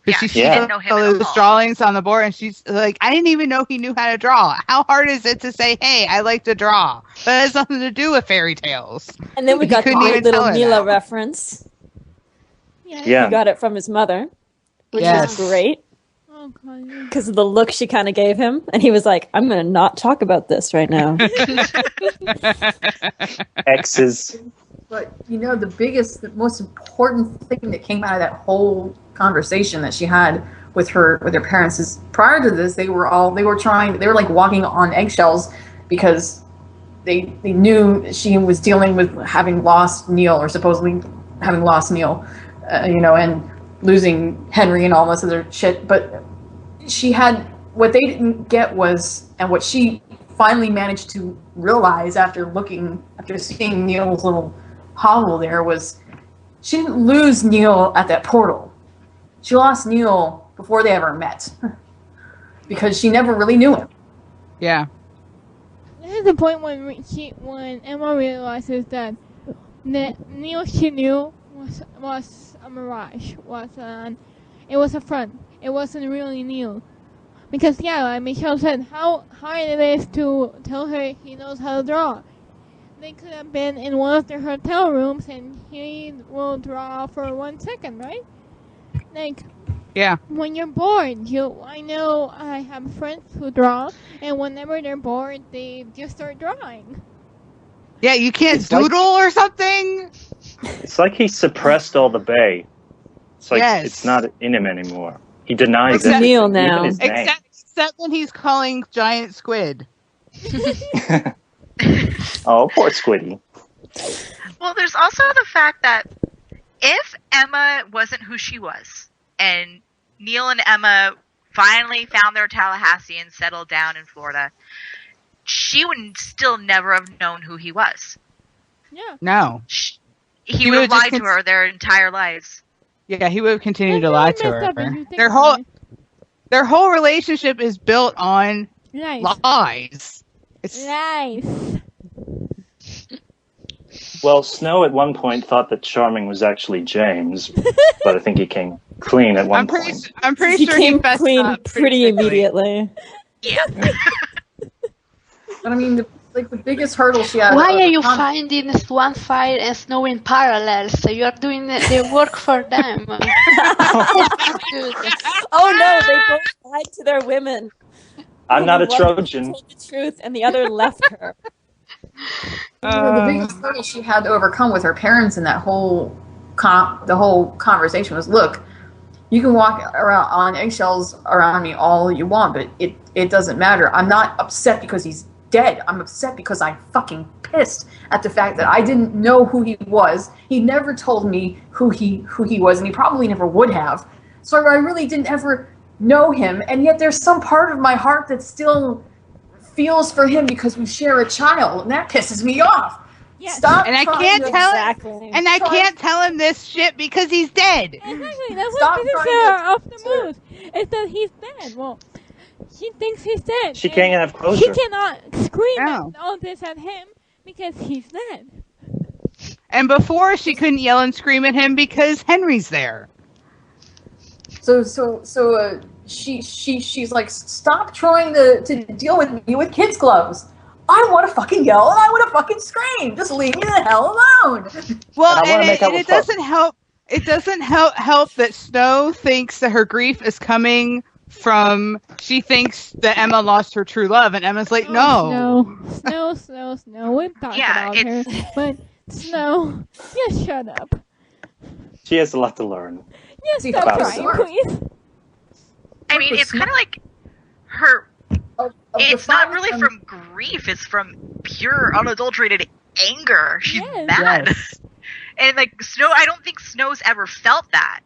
Yeah, she didn't know him all at those all. drawings on the board, and she's like, I didn't even know he knew how to draw. How hard is it to say, hey, I like to draw? That has nothing to do with fairy tales. And then we got the great little Mila reference. Yeah. He got it from his mother, which was great. Oh, God. Because of the look she kind of gave him, and he was like, "I'm going to not talk about this right now." Exes. But the most important thing that came out of that whole conversation that she had with her parents is prior to this they were like walking on eggshells because they knew she was dealing with having lost Neal or supposedly having lost Neal, and losing Henry and all this other shit. But she had what they didn't get was, and what she finally managed to realize after seeing Neal's little hovel there was, she didn't lose Neal at that portal. She lost Neal before they ever met because she never really knew him. Yeah. This is the point when Emma realizes that Neal she knew was a mirage, it was a front. It wasn't really Neal. Because like Michelle said, how hard it is to tell her he knows how to draw. They could have been in one of their hotel rooms and he will draw for 1 second, right? Like, Yeah. when you're bored, I know I have friends who draw, and whenever they're bored, they just start drawing. Yeah, you can't doodle or something? It's like he suppressed all the bay. It's like It's not in him anymore. He denies It's Neal everything, now. even his name. Except when he's calling giant squid. Oh, poor Squiddy. Well, there's also the fact that if Emma wasn't who she was, and Neal and Emma finally found their Tallahassee and settled down in Florida, she would still never have known who he was. Yeah. No. He would have lied to her their entire lives. Yeah, he would have continued to That's lie really to messed up if her. you think Their whole relationship is built on Lies. lies. Lies. Well, Snow at one point thought that Charming was actually James, but I think he came clean at one point. I'm pretty He sure came he fessed clean up pretty quickly. immediately. Yeah. But I mean, the biggest hurdle she had. Why are you finding Swan file and Snow in parallel? So you are doing the work for them. Oh no, they both lied to their women. I'm not a One Trojan. told the truth, and the other left her. The biggest hurdle she had to overcome with her parents in that whole conversation was, look, you can walk around on eggshells around me all you want, but it doesn't matter. I'm not upset because he's dead. I'm upset because I'm fucking pissed at the fact that I didn't know who he was. He never told me who he was, and he probably never would have. So I really didn't ever know him, and yet there's some part of my heart that still feels for him because we share a child, and that pisses me off. Yes. Stop. And I trying can't to- tell Exactly. And I can't tell him this shit because he's dead. Exactly. That's Stop what pisses trying her to- off the most. Is that he's dead. Well, she thinks he's dead. She and can't have She closure. cannot scream No. at all this at him because he's dead. And before she couldn't yell and scream at him because Henry's there. So she's like, stop trying to deal with me with kids' gloves. I want to fucking yell and I want to fucking scream. Just leave me the hell alone. Well, And I wanna make out and with it doesn't help. It doesn't help that Snow thinks that her grief is coming from she thinks that Emma lost her true love, and Emma's like, no. Snow. We've talked Yeah, about her, but Snow, just shut up. She has a lot to learn. Just See, stop about crying, smart. please. I mean, it's kind of like her. It's not really from grief. It's from pure, unadulterated anger. She's Yes. mad. Yes. And like Snow, I don't think Snow's ever felt that.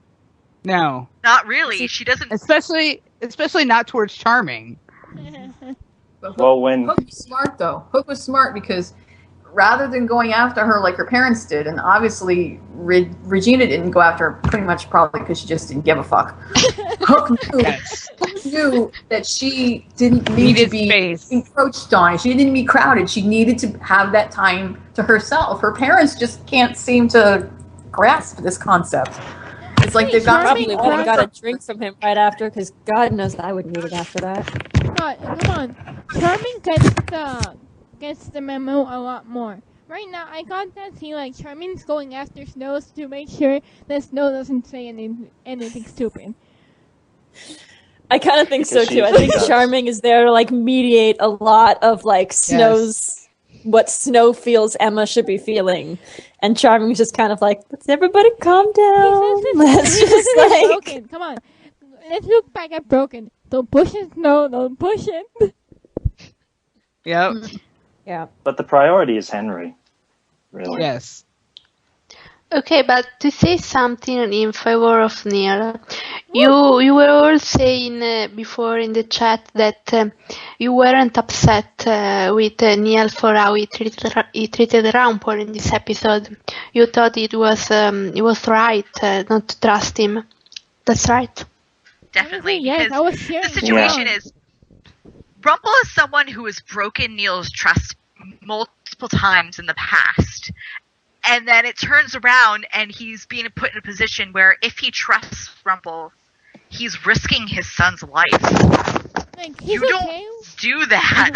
No. Not really. She doesn't. Especially not towards Charming. But Well, when Hook was smart, though. Hook was smart because rather than going after her like her parents did, and obviously Regina didn't go after her pretty much probably because she just didn't give a fuck. Hook knew that she didn't need to Needed be space. encroached on. She didn't need to be crowded. She needed to have that time to herself. Her parents just can't seem to grasp this concept. It's like they've got Probably Charming would have got a something. drink from him right after, because God knows I would need it after that. God, come on. Charming gets the memo a lot more. Right now, I got that scene like Charming's going after Snow to make sure that Snow doesn't say anything stupid. I kind of think so Because she too. I think usually does. Charming is there to like mediate a lot of like Snow's what Snow feels Emma should be feeling, and Charming's just kind of like, let's everybody calm down. Let's just like broken. Come on, let's look back at Broken. Don't push it, Snow. Don't push it. Yep. yeah. But the priority is Henry. Really. Yes. Okay, but to say something in favor of Neal, you were all saying before in the chat that you weren't upset with Neal for how he treated Rumple in this episode. You thought it was right not to trust him. That's right. Definitely, Yes, because I was cheering. the situation is Rumple is someone who has broken Neal's trust multiple times in the past. And then it turns around and he's being put in a position where if he trusts Rumple, he's risking his son's life. Like, You he's don't okay. do that.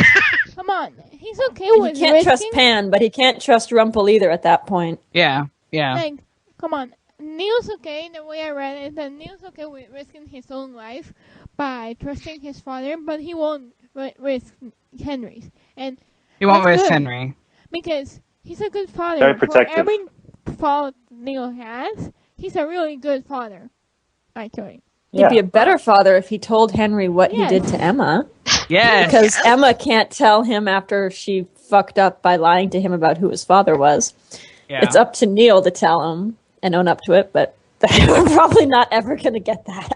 Come on, he's okay He with can't trust risking. Pan, but he can't trust Rumple either at that point. Yeah. Yeah. Like, come on, Neal's okay. The way I read it is that Neal's okay with risking his own life by trusting his father, but he won't risk Henry's. And He won't that's risk good, Henry. because he's a good father. Very For protective. every fault Neal has, he's a really good father. Actually, He'd be a better father if he told Henry what Yes. he did to Emma. Yes. Because Emma can't tell him after she fucked up by lying to him about who his father was. Yeah. It's up to Neal to tell him and own up to it, but we're probably not ever going to get that.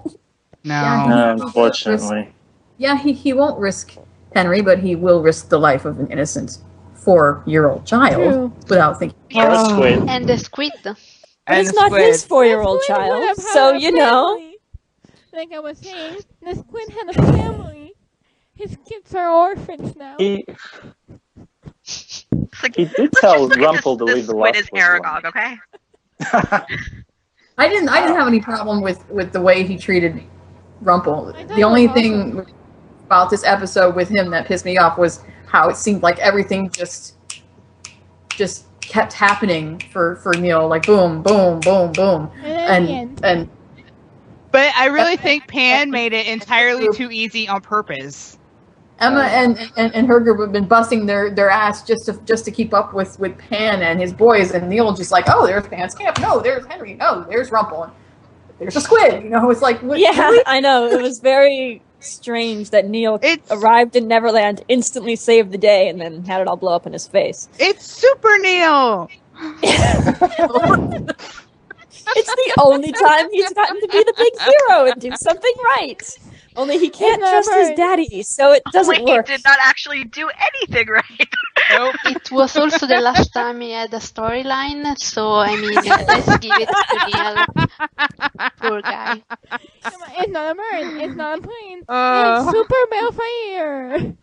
No. No, unfortunately. Yeah, he won't risk Henry, but he will risk the life of an innocent 4-year-old child True. without thinking. Or a squid. And the squid. But And it's the not squid. his 4-year-old The squid would child, have had so a you know. family. Like I was saying, the squid had a family. His kids are orphans now. He It's like, he did let's tell just look at Rumple to this leave the squid left is Aragog, okay? I didn't have any problem with the way he treated Rumple. I thought The it only was thing about this episode with him that pissed me off was how it seemed like everything just kept happening for Neal, like boom, boom, boom, boom, And then at the end, and But I really think Pan made it entirely too easy on purpose. Emma and her group have been busting their ass just to keep up with Pan and his boys, and Neal just like, oh, there's Pan's camp, no, there's Henry, no, there's Rumple, and there's a squid, it's like, what, Yeah, really? I know. It was very strange that Neal It's- arrived in Neverland, instantly saved the day, and then had it all blow up in his face. It's Super Neal. It's the only time he's gotten to be the big hero and do something right. Only he can't It's trust never- his daddy, so it doesn't Only work. he did not actually do anything right. Nope. It was also the last time he had a storyline, so I mean, let's give it to Neal. Poor guy. come on, it's not a bird, it's not a plane, Uh. it's Super Balefire.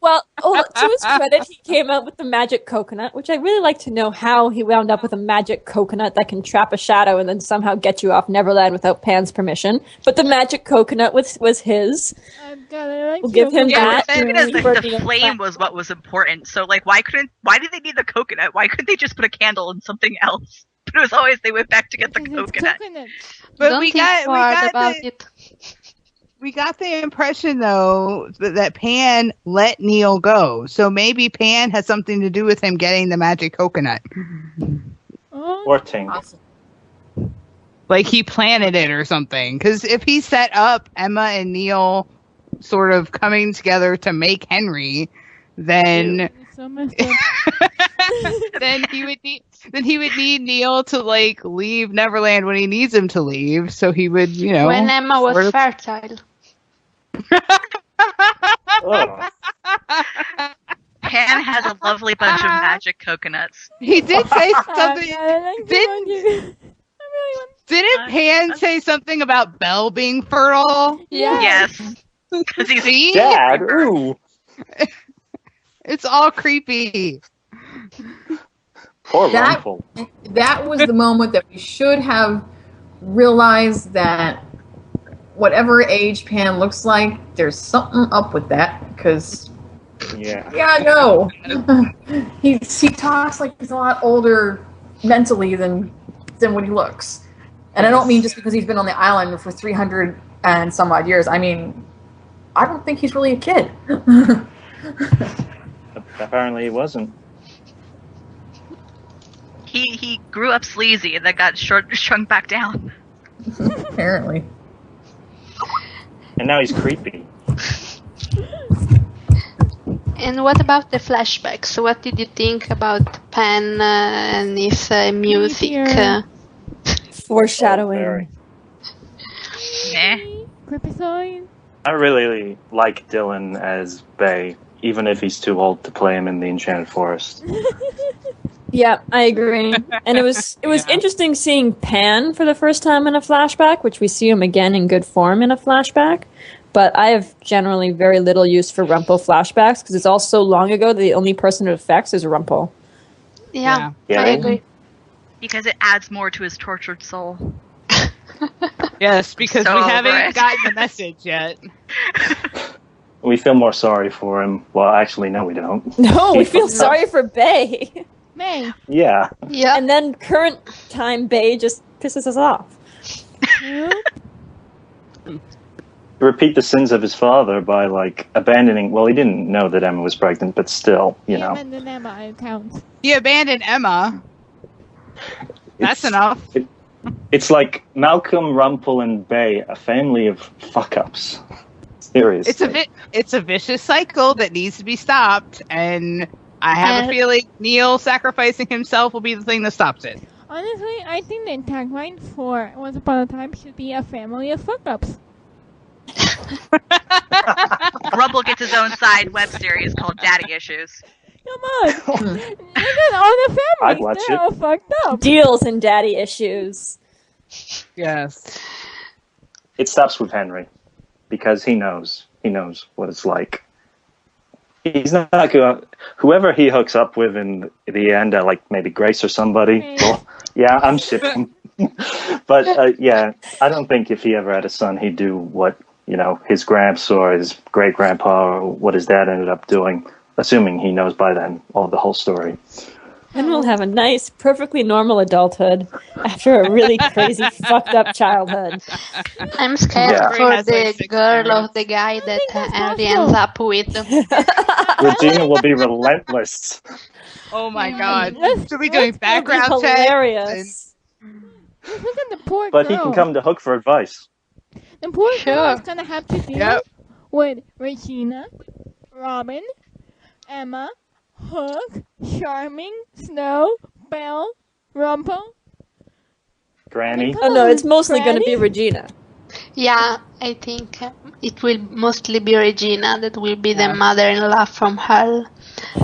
Well, to his credit, he came out with the magic coconut, which I really like to know how he wound up with a magic coconut that can trap a shadow and then somehow get you off Neverland without Pan's permission. But the magic coconut was his. I've got it. Like We'll give him Yeah, that. but then because For the being a flame flat- was what was important. So, like, why did they need the coconut? Why couldn't they just put a candle in something else? But it was always they went back to get the Because it's coconut. coconut. But Don't we think got hard about the, it. we got the impression though that Pan let Neal go. So maybe Pan has something to do with him getting the magic coconut. Oh, Or Ting. Like he planted it or something. Because if he set up Emma and Neal sort of coming together to make Henry, then it's so messed up. then he would need Neal to like leave Neverland when he needs him to leave. So he would, When Emma was sort of- fertile. Oh. Pan has a lovely bunch of magic coconuts. he did say something. Like Didn't- I really want. Didn't Pan say something about Belle being fertile? Yeah. Yes. Because he's See? Dad, ooh. It's all creepy. Poor That- Rumple. That was the moment that we should have realized that whatever age Pan looks like, there's something up with that, because Yeah. yeah, no. he talks like he's a lot older mentally than what he looks. And I don't mean just because he's been on the island for 300 and some odd years. I mean, I don't think he's really a kid. Apparently he wasn't. He grew up sleazy and then got shrunk back down. Apparently. And now he's creepy. And what about the flashbacks? What did you think about Pan and his music? Foreshadowing. Very. Meh. Creepizoid. I really like Dylan as Bay, even if he's too old to play him in the Enchanted Forest. Yeah, I agree. And it was interesting seeing Pan for the first time in a flashback, which we see him again in good form in a flashback. But I have generally very little use for Rumple flashbacks because it's all so long ago that the only person it affects is Rumple. Yeah, Yeah. I agree. Because it adds more to his tortured soul. Yes, because So we over haven't it. gotten the message yet. We feel more sorry for him. Well, actually, no, we don't. No, we feel sorry for Bay. May. Yeah. Yeah. And then current time Bay just pisses us off. Repeat the sins of his father by, like, abandoning... Well, he didn't know that Emma was pregnant, but still, you know. And then Emma, it counts. He abandoned Emma. That's It's- enough. It's like Malcolm, Rumple, and Bay, a family of fuck-ups. Seriously. It's a vicious cycle that needs to be stopped, and I have a feeling Neal sacrificing himself will be the thing that stops it. Honestly, I think the tagline for Once Upon a Time should be a family of fuck-ups. Rumple gets his own side web series called Daddy Issues. Come on! Look at all the I'd families, watch they're it. all fucked up. Deals and daddy issues. Yes. It stops with Henry, because he knows what it's like. He's not going. Whoever he hooks up with in the end, like maybe Grace or somebody. Grace. Well, yeah, I'm shipping. But yeah, I don't think if he ever had a son, he'd do what his gramps or his great grandpa or what his dad ended up doing. Assuming he knows by then the whole story. Then we'll have a nice, perfectly normal adulthood after a really crazy, fucked up childhood. I'm scared Yeah. for Has, like, the 6 girl parents. of the guy that that's Henry possible. ends up with. Regina will be relentless. Oh my Yeah, god. let's- Should we doing let's- background That'd be checks? hilarious. Look at the poor But girl. he can come to Hook for advice. The poor girl Sure. is gonna have to deal Yep. with Regina, Robin, Emma, Hook, Charming, Snow, Belle, Rumple. Granny. Oh no, it's mostly going to be Granny? Regina. Yeah, I think it will mostly be Regina that will be Yeah. the mother-in-law from Hell.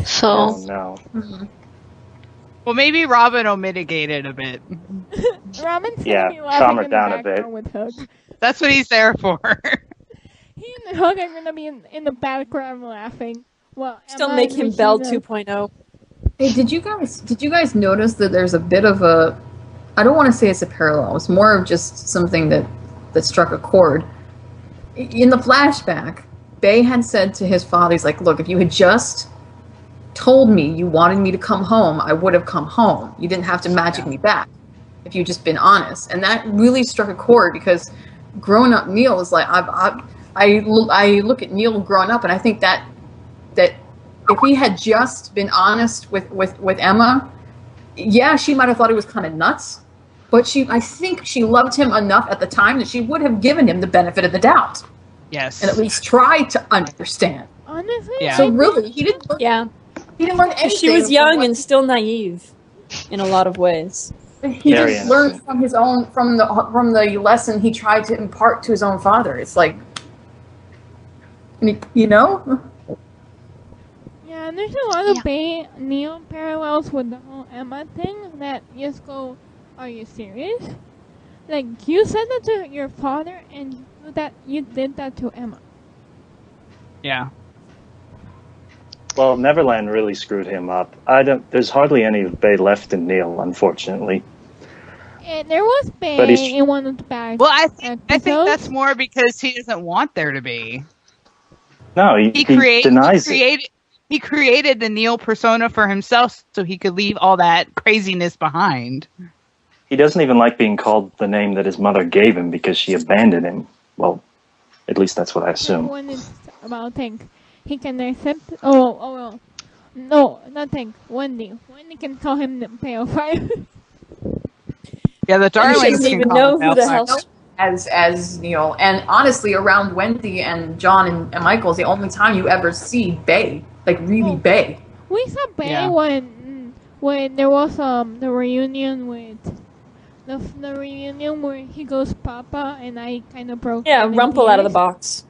So Oh no. Well, maybe Robin will mitigate it a bit. Robin's Yeah, gonna be laughing calm her in the down a bit. background with Hook. That's what he's there for. He and Hook are gonna be in the background laughing. Well, Still Emma make and him Belle Regina- 2.0. Hey, did you guys notice that there's a bit of a, I don't want to say it's a parallel, it's more of just something that struck a chord. In the flashback, Bay had said to his father, he's like, look, if you had just told me you wanted me to come home, I would have come home. You didn't have to magic me back if you'd just been honest. And that really struck a chord because growing up, Neal is like, I look at Neal growing up and I think that if he had just been honest with Emma, yeah, she might have thought he was kind of nuts, but I think she loved him enough at the time that she would have given him the benefit of the doubt Yes. and at least tried to understand. Honestly, Yeah. So really, he didn't Yeah, learn anything. she was from young what and still naive in a lot of ways. he Very just learned innocent. from his own from the lesson he tried to impart to his own father. It's like, you know. yeah, and there's a lot of Yeah. Bay Neal parallels with the whole Emma thing that just go, are you serious? Like, you said that to your father and you did that to Emma. Yeah. Well, Neverland really screwed him up. There's hardly any of Bay left in Neal, unfortunately. And there was Bay But he's- in one of the back. Well, I think episodes. that's more because he doesn't want there to be. No, he denies it. He created the Neal persona for himself so he could leave all that craziness behind. He doesn't even like being called the name that his mother gave him because she abandoned him. Well, at least that's what I assume. When it's about Tank. He can accept. Oh, no, not Tank. Wendy. Wendy can call him the Pale Fire. Yeah, the You darlings shouldn't can even call know him who the Hellfire. hell. as Neal. And honestly, around Wendy and John and Michael is the only time you ever see Bay, like really Bay. We saw Bay Yeah. when there was the reunion with the reunion where he goes Papa and I kind of broke. Yeah, down in Rumple out of the tears. box.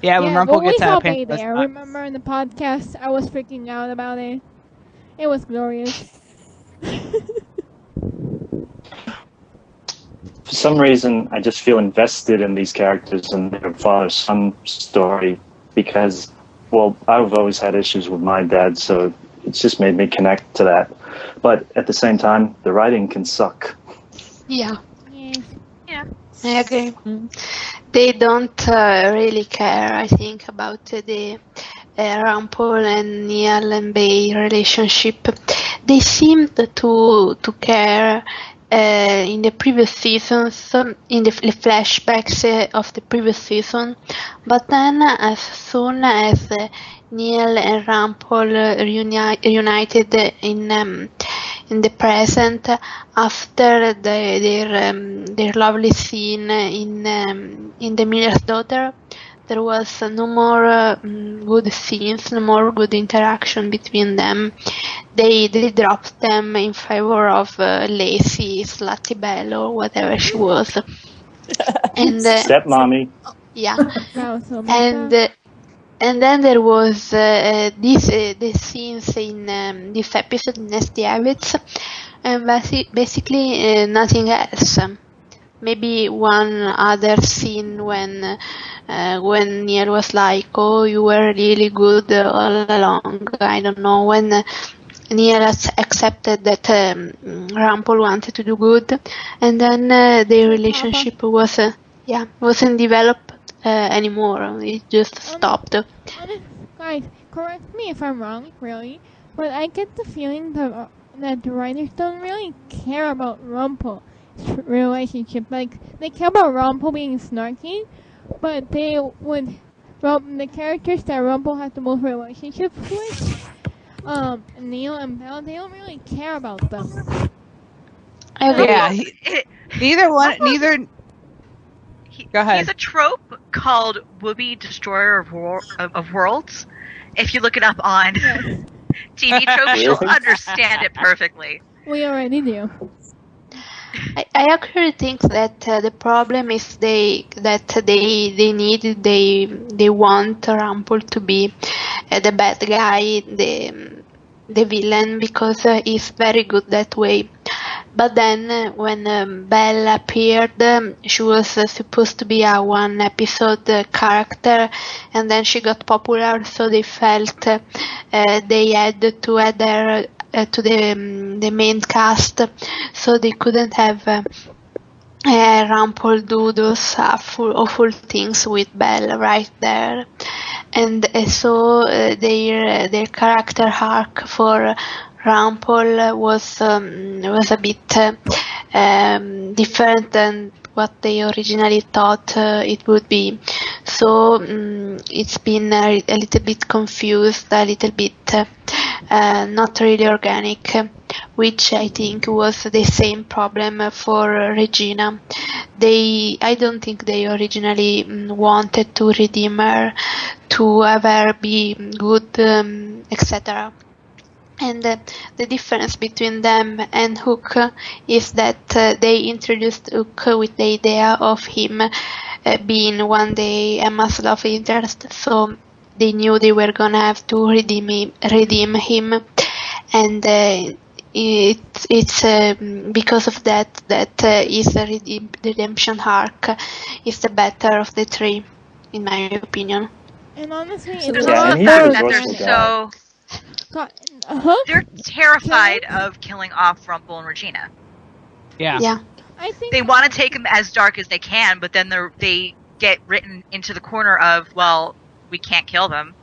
Yeah, when Rumple but we gets saw out of Bay Pamela's there. box. Remember in the podcast, I was freaking out about it. It was glorious. For some reason, I just feel invested in these characters and their father-son story because, well, I've always had issues with my dad, so it's just made me connect to that. But at the same time, the writing can suck. Yeah, Yeah. I agree. They don't really care, I think, about the Rumple and Neal and Bay relationship. They seemed to care in the previous seasons, in the flashbacks of the previous season, but then as soon as Neal and Rumple reunited in the present after their lovely scene in The Miller's Daughter, there was no more good scenes, no more good interaction between them. They dropped them in favor of Lacey, Slutty Belle, or whatever she was. And Stepmommy. yeah, That was so and then there was these scenes in this episode, Nasty Habits, and basically nothing else. Maybe one other scene when Neal was like, "Oh, you were really good all along." I don't know, when Neal accepted that Rumple wanted to do good, and then their relationship wasn't developed anymore. It just stopped. Guys, correct me if I'm wrong, really, but I get the feeling that the writers don't really care about Rumple's relationship. Like, they care about Rumple being snarky, but the characters that Rumple has the most relationships with, Neal and Belle, they don't really care about them. Yeah, neither. Go ahead. He's a trope called Whoopi, Destroyer of Worlds. If you look it up on TV tropes, you'll understand it perfectly. We already do. I actually think that the problem is they want Rumple to be the bad guy, the villain, because he's very good that way. But then when Belle appeared, she was supposed to be a one episode character, and then she got popular, so they felt they had to add her to the main cast, so they couldn't have Rumple do those awful things with Belle right there, and so their character arc for Rumple was a bit different than what they originally thought it would be. So it's been a little bit confused, a little bit not really organic, which I think was the same problem for Regina. I don't think they originally wanted to redeem her, to have her be good, etc. And the difference between them and Hook is that they introduced Hook with the idea of him being one day Emma's love interest, so they knew they were gonna have to redeem him, and it's because of that his redemption arc is the better of the three, in my opinion. And honestly, And it's also Yeah, the and fact he's that resourceful guy. they're terrified of killing off Rumple and Regina. Yeah. I think They want to take them as dark as they can, but then they get written into the corner of, well, we can't kill them.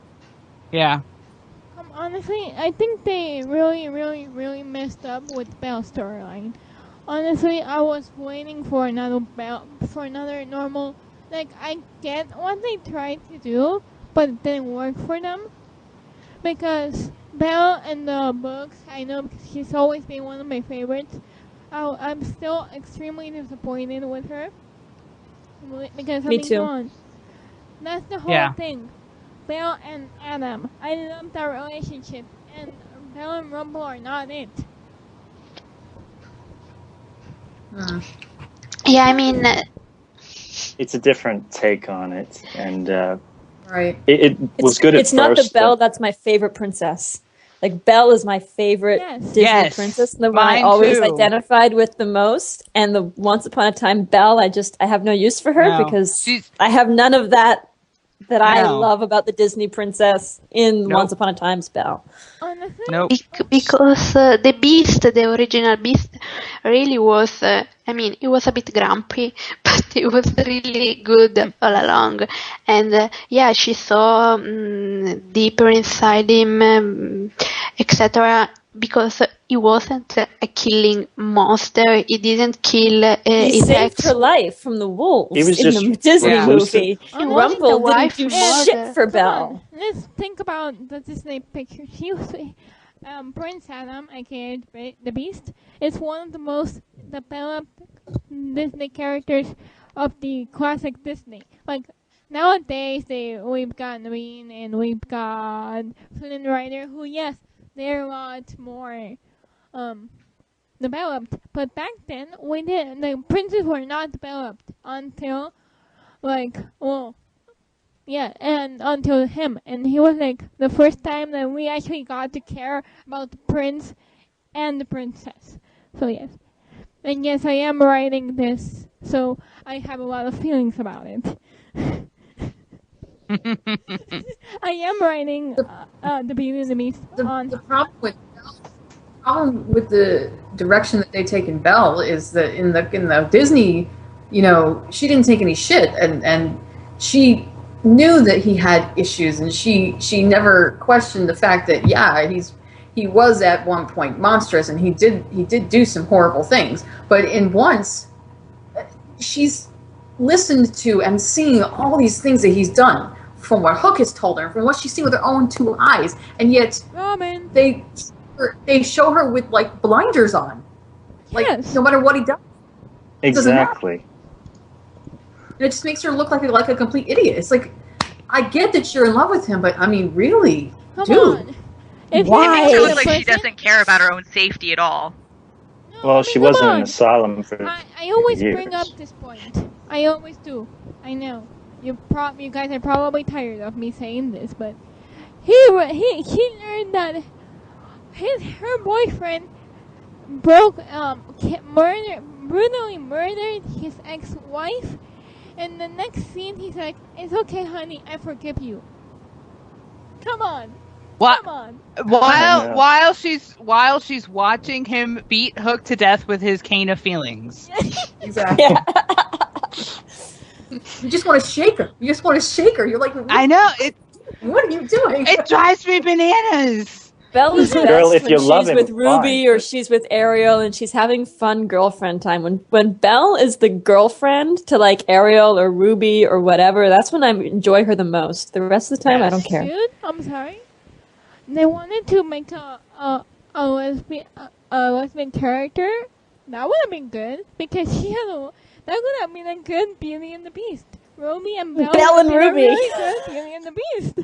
Yeah. Honestly, I think they really messed up with Belle's storyline. Honestly, I was waiting for another normal. Like, I get what they tried to do, but it didn't work for them. Because Belle in the books, I know because she's always been one of my favorites. I'm still extremely disappointed with her. Because Me too. come on. That's the whole thing. Belle and Adam. I love their relationship. And Belle and Rumple are not it. Yeah, I mean, It's a different take on it, and Right. it was good at It's not first. the Belle but- that's my favorite princess. Like, Belle is my favorite Disney Yes, princess, the one I mine always too. identified with the most. And the Once Upon a Time Belle, I have no use for her No, because she's- I have none of that I No. love about the Disney princess in Nope. Once Upon a Time's Belle. Honestly, Nope. because the Beast, the original Beast, really was. I mean, it was a bit grumpy, but it was really good all along. And yeah, she saw deeper inside him, etc. Because he wasn't a killing monster. He didn't kill He his saved ex. her life from the wolves He was in the just Disney reclusive. movie. He wasn't Rumple the didn't wife do who shit murdered. for come Belle. on. Let's think about the Disney picture. She was Prince Adam, aka the Beast, is one of the most developed Disney characters of the classic Disney. Like nowadays, we've got Naveen and we've got Flynn Rider, who yes, they're a lot more developed. But back then, the princes were not developed until and until him. And he was like the first time that we actually got to care about the prince and the princess. So yes. And yes, I am writing this, so I have a lot of feelings about it. I am writing the Beauty and the Beast on... The problem with the direction that they take in Belle is that in the Disney, she didn't take any shit, and she knew that he had issues, and she never questioned the fact that he was at one point monstrous, and he did do some horrible things. But in Once, she's listened to and seen all these things that he's done from what Hook has told her, from what she's seen with her own two eyes, and yet they show her with like blinders on, no matter what he does. Exactly. And it just makes her look like a complete idiot. It's like, I get that you're in love with him, but I mean, really, Come on. It makes her look like she doesn't care about her own safety at all. Well, she was in an asylum for I always years. bring up this point. I always do. I know. You guys are probably tired of me saying this, but he learned that her boyfriend brutally murdered his ex-wife, and the next scene he's like, "It's okay, honey, I forgive you." Come on. What? Come on. While she's watching him beat Hook to death with his cane of feelings. Exactly. Yeah. You just want to shake her. You're like, I know it. What are you doing? It drives me bananas. Belle is best Girl, if when you she's love him, with Ruby fine. or she's with Ariel and she's having fun girlfriend time. When Belle is the girlfriend to like Ariel or Ruby or whatever, that's when I enjoy her the most. The rest of the time, I don't care. Dude, I'm sorry. They wanted to make a lesbian character. That would have been good because that would have been a good Beauty and the Beast. Ruby and Belle. Belle and would be a Ruby. really good Beauty and the Beast.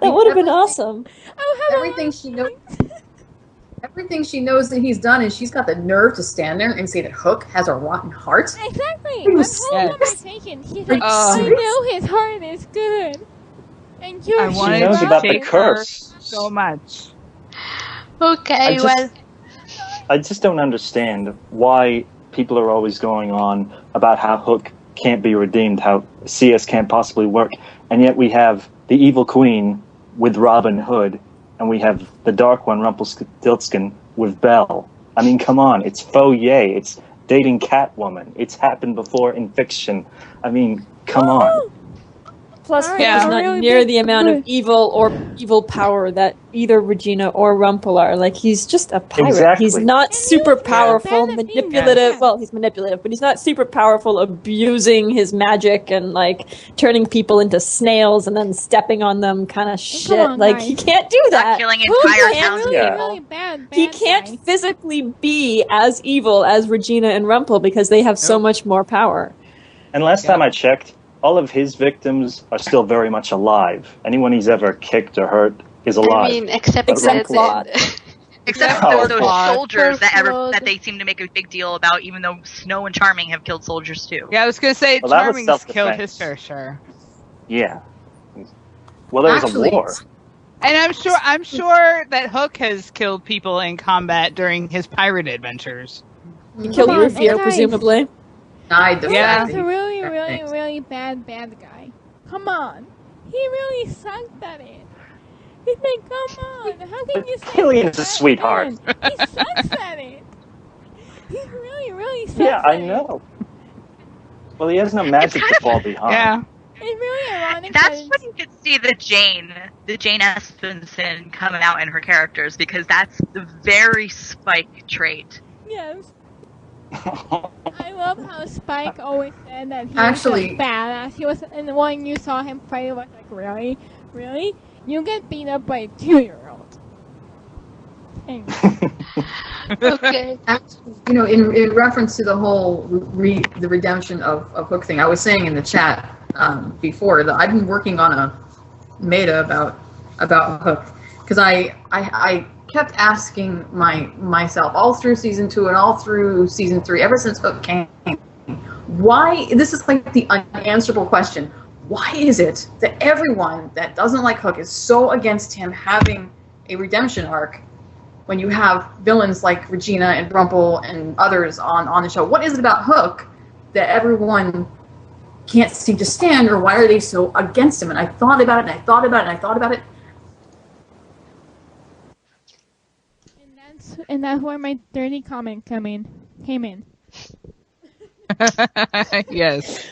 That would have been awesome. Everything she knows that he's done, and she's got the nerve to stand there and say that Hook has a rotten heart. Exactly. Yes. That whole conversation. She's Are like, you I serious? know his heart is good. And you're I wanted knows to about the shake her curse. so much. Okay, I just don't understand why people are always going on about how Hook can't be redeemed, how CS can't possibly work, and yet we have the evil queen with Robin Hood, and we have the dark one, Rumpelstiltskin, with Belle. I mean, come on, it's faux yay. It's dating Catwoman. It's happened before in fiction. I mean, come on. Plus, Alright, Hook Yeah. is I'm not really near big- the amount of good. evil power that either Regina or Rumple are. Like, he's just a pirate. Exactly. He's not And he super was really powerful, bad at being manipulative. bad. Well, he's manipulative, but he's not super powerful, abusing his magic and, like, turning people into snails and then stepping on them kind of shit. on, Like, guys. he can't do Not that. killing Hook entire can't towns do of Yeah. that. Really bad He guy. can't physically be as evil as Regina and Rumple because they have so Nope. much more power. And last time I checked, all of his victims are still very much alive. Anyone he's ever kicked or hurt is alive. I mean, except Except Claude. Except Oh, for those Claude. soldiers Claude. that they seem to make a big deal about, even though Snow and Charming have killed soldiers too. Yeah, I was gonna say Well, that was Charming's killed self-defense. his fair share. Yeah. Well, there was Actually, a war. And I'm sure that Hook has killed people in combat during his pirate adventures. He killed Come on, Rufio, guys. presumably. Died the Yeah. fact He's that a he- really, yeah, really, thanks. really bad guy. Come on. He really sucked at it. He's like, come on. How can you say Killian's a that sweetheart. man? He sucks at it. He really, really sucks Yeah, at I it. know. Well, he has no magic kind to of- fall behind. Yeah. It's really ironic That's that when you could see the Jane Espenson coming out in her characters, because that's the very Spike trait. yes. I love how Spike always said that he Actually- was a badass. He was, and when you saw him fight, it was like, really? Really? You get beat up by a 2-year-old. Thanks. Okay. Actually, you know, in reference to the whole the redemption of Hook thing, I was saying in the chat before that I've been working on a meta about Hook because I kept asking myself all through season 2 and all through season 3, ever since Hook came, why? This is like the unanswerable question. Why is it that everyone that doesn't like Hook is so against him having a redemption arc? When you have villains like Regina and Rumple and others on the show, what is it about Hook that everyone can't seem to stand, or why are they so against him? And I thought about it, and I thought about it, and I thought about it. And that's where my dirty comment came in. Yes.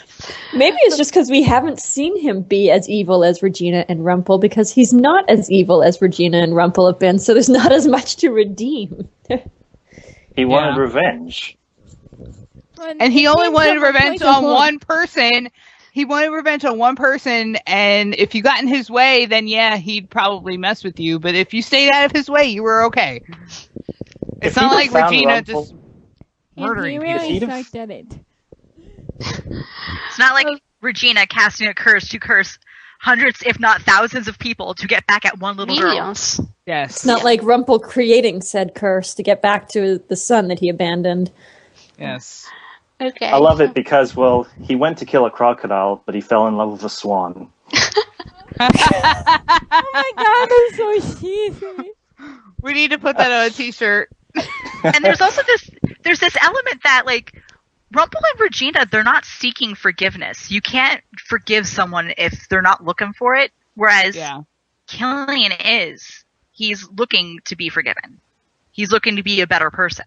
Maybe it's just because we haven't seen him be as evil as Regina and Rumple, because he's not as evil as Regina and Rumple have been, so there's not as much to redeem. He wanted Yeah. revenge. And he only wanted Someone revenge plays a on hook. one person. He wanted revenge on one person, and if you got in his way, then yeah, he'd probably mess with you. But if you stayed out of his way, you were okay. It's If not he'd like found Regina Rumple- just And he murdering people. really He'd have- sucked at it. It's not like Regina casting a curse to curse hundreds, if not thousands, of people to get back at one little girl. Millions. Yes. It's not like Rumple creating said curse to get back to the son that he abandoned. Yes. Okay. I love it because, well, he went to kill a crocodile, but he fell in love with a swan. Oh my god, that's so cheesy. We need to put that on a t-shirt. And there's also there's this element that, like, Rumple and Regina, they're not seeking forgiveness. You can't forgive someone if they're not looking for it, whereas Yeah. Killian is. He's looking to be forgiven. He's looking to be a better person.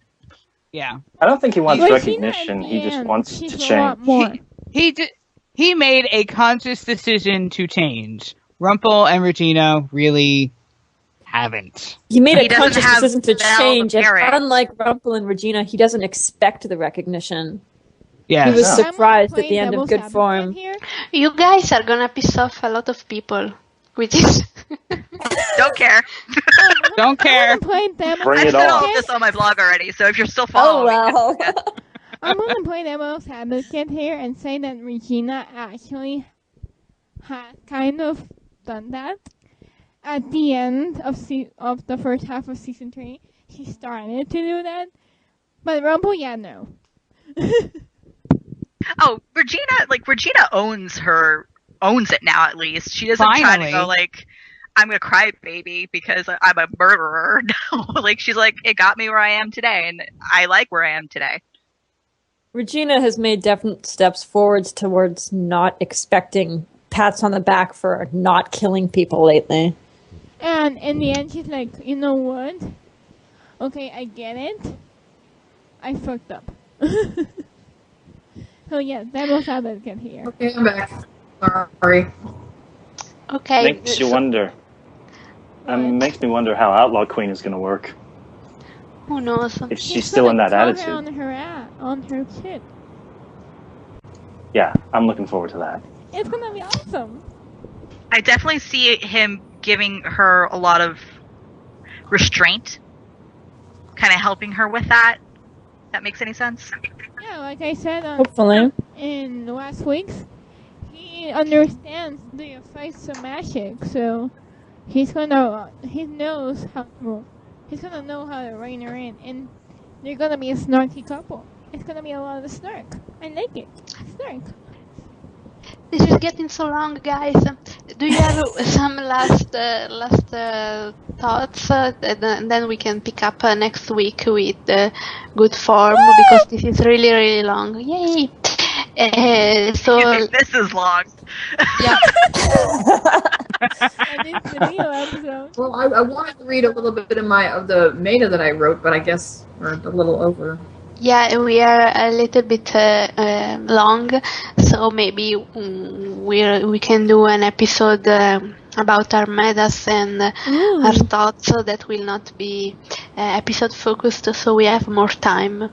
Yeah. I don't think he wants Regina recognition. at He the just end, wants she's to a lot change. more. He made a conscious decision to change. Rumple and Regina really haven't. He made He a doesn't conscious have decision to valid change, and merit. unlike Rumple and Regina, he doesn't expect the recognition. Yes. He was Yeah. surprised I'm at the end of devil's good advocate form. Here. You guys are gonna piss off a lot of people with this. Don't care. Don't care. I'm gonna play devil's Bring I it said on. all of this on my blog already, so if you're still Oh following, well. I'm gonna play devil's advocate here and say that Regina actually had kind of done that at the end of the first half of season 3. She started to do that, but Rumple, yeah, no. oh, Regina owns it now. At least she doesn't try to Finally. go like, I'm gonna cry baby because I'm a murderer. No, like she's like, it got me where I am today, and I like where I am today. Regina has made definite steps forwards towards not expecting pats on the back for not killing people lately. And in the end, she's like, you know what? Okay, I get it. I fucked up. So yeah, devil's advocate here. Okay, I'm back. Sorry. Okay. Makes you wonder. Makes me wonder how Outlaw Queen is going to work. Who knows? If she's He's still in gonna that call her attitude. on her kid. Yeah, I'm looking forward to that. It's gonna be awesome. I definitely see him giving her a lot of restraint, kind of helping her with that. That makes any sense? Yeah, like I said Hopefully. in last week's, he understands the effects of magic, so he knows how to, he's gonna know how to rein her in, and they're gonna be a snarky couple. It's gonna be a lot of snark. I like it. Snark. This is getting so long, guys. Do you have some last thoughts? And then we can pick up next week with good form because this is really, really long. Yay! So This is long. yeah. And it's the Neal episode. Well, I wanted to read a little bit of the Meta that I wrote, but I guess we're a little over. Yeah, we are a little bit long, so maybe we can do an episode about our metas and our thoughts, so that will not be episode focused, so we have more time.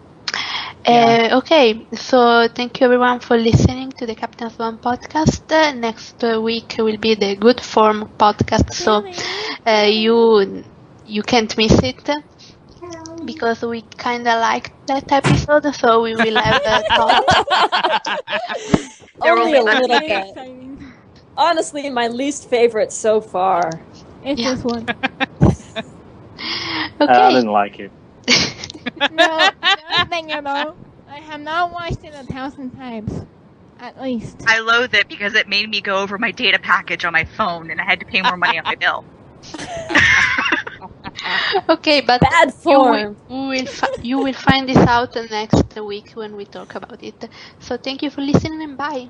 Okay, so thank you everyone for listening to the Captain Swan podcast. Next week will be the Good Form podcast, so you can't miss it. Because we kind of liked that episode, so we will have a talk. Only a Very little Very bit. exciting. Honestly, my least favorite so far. It's Yeah. this one. I Okay. didn't like it. No, nothing at all. I have not watched it 1,000 times. At least. I loathe it because it made me go over my data package on my phone and I had to pay more money on my bill. Okay, but Bad form. you will find this out next week when we talk about it. So thank you for listening and bye.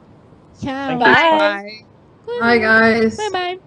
Ciao. Thank you. Bye. Bye. Hi, guys. Bye bye.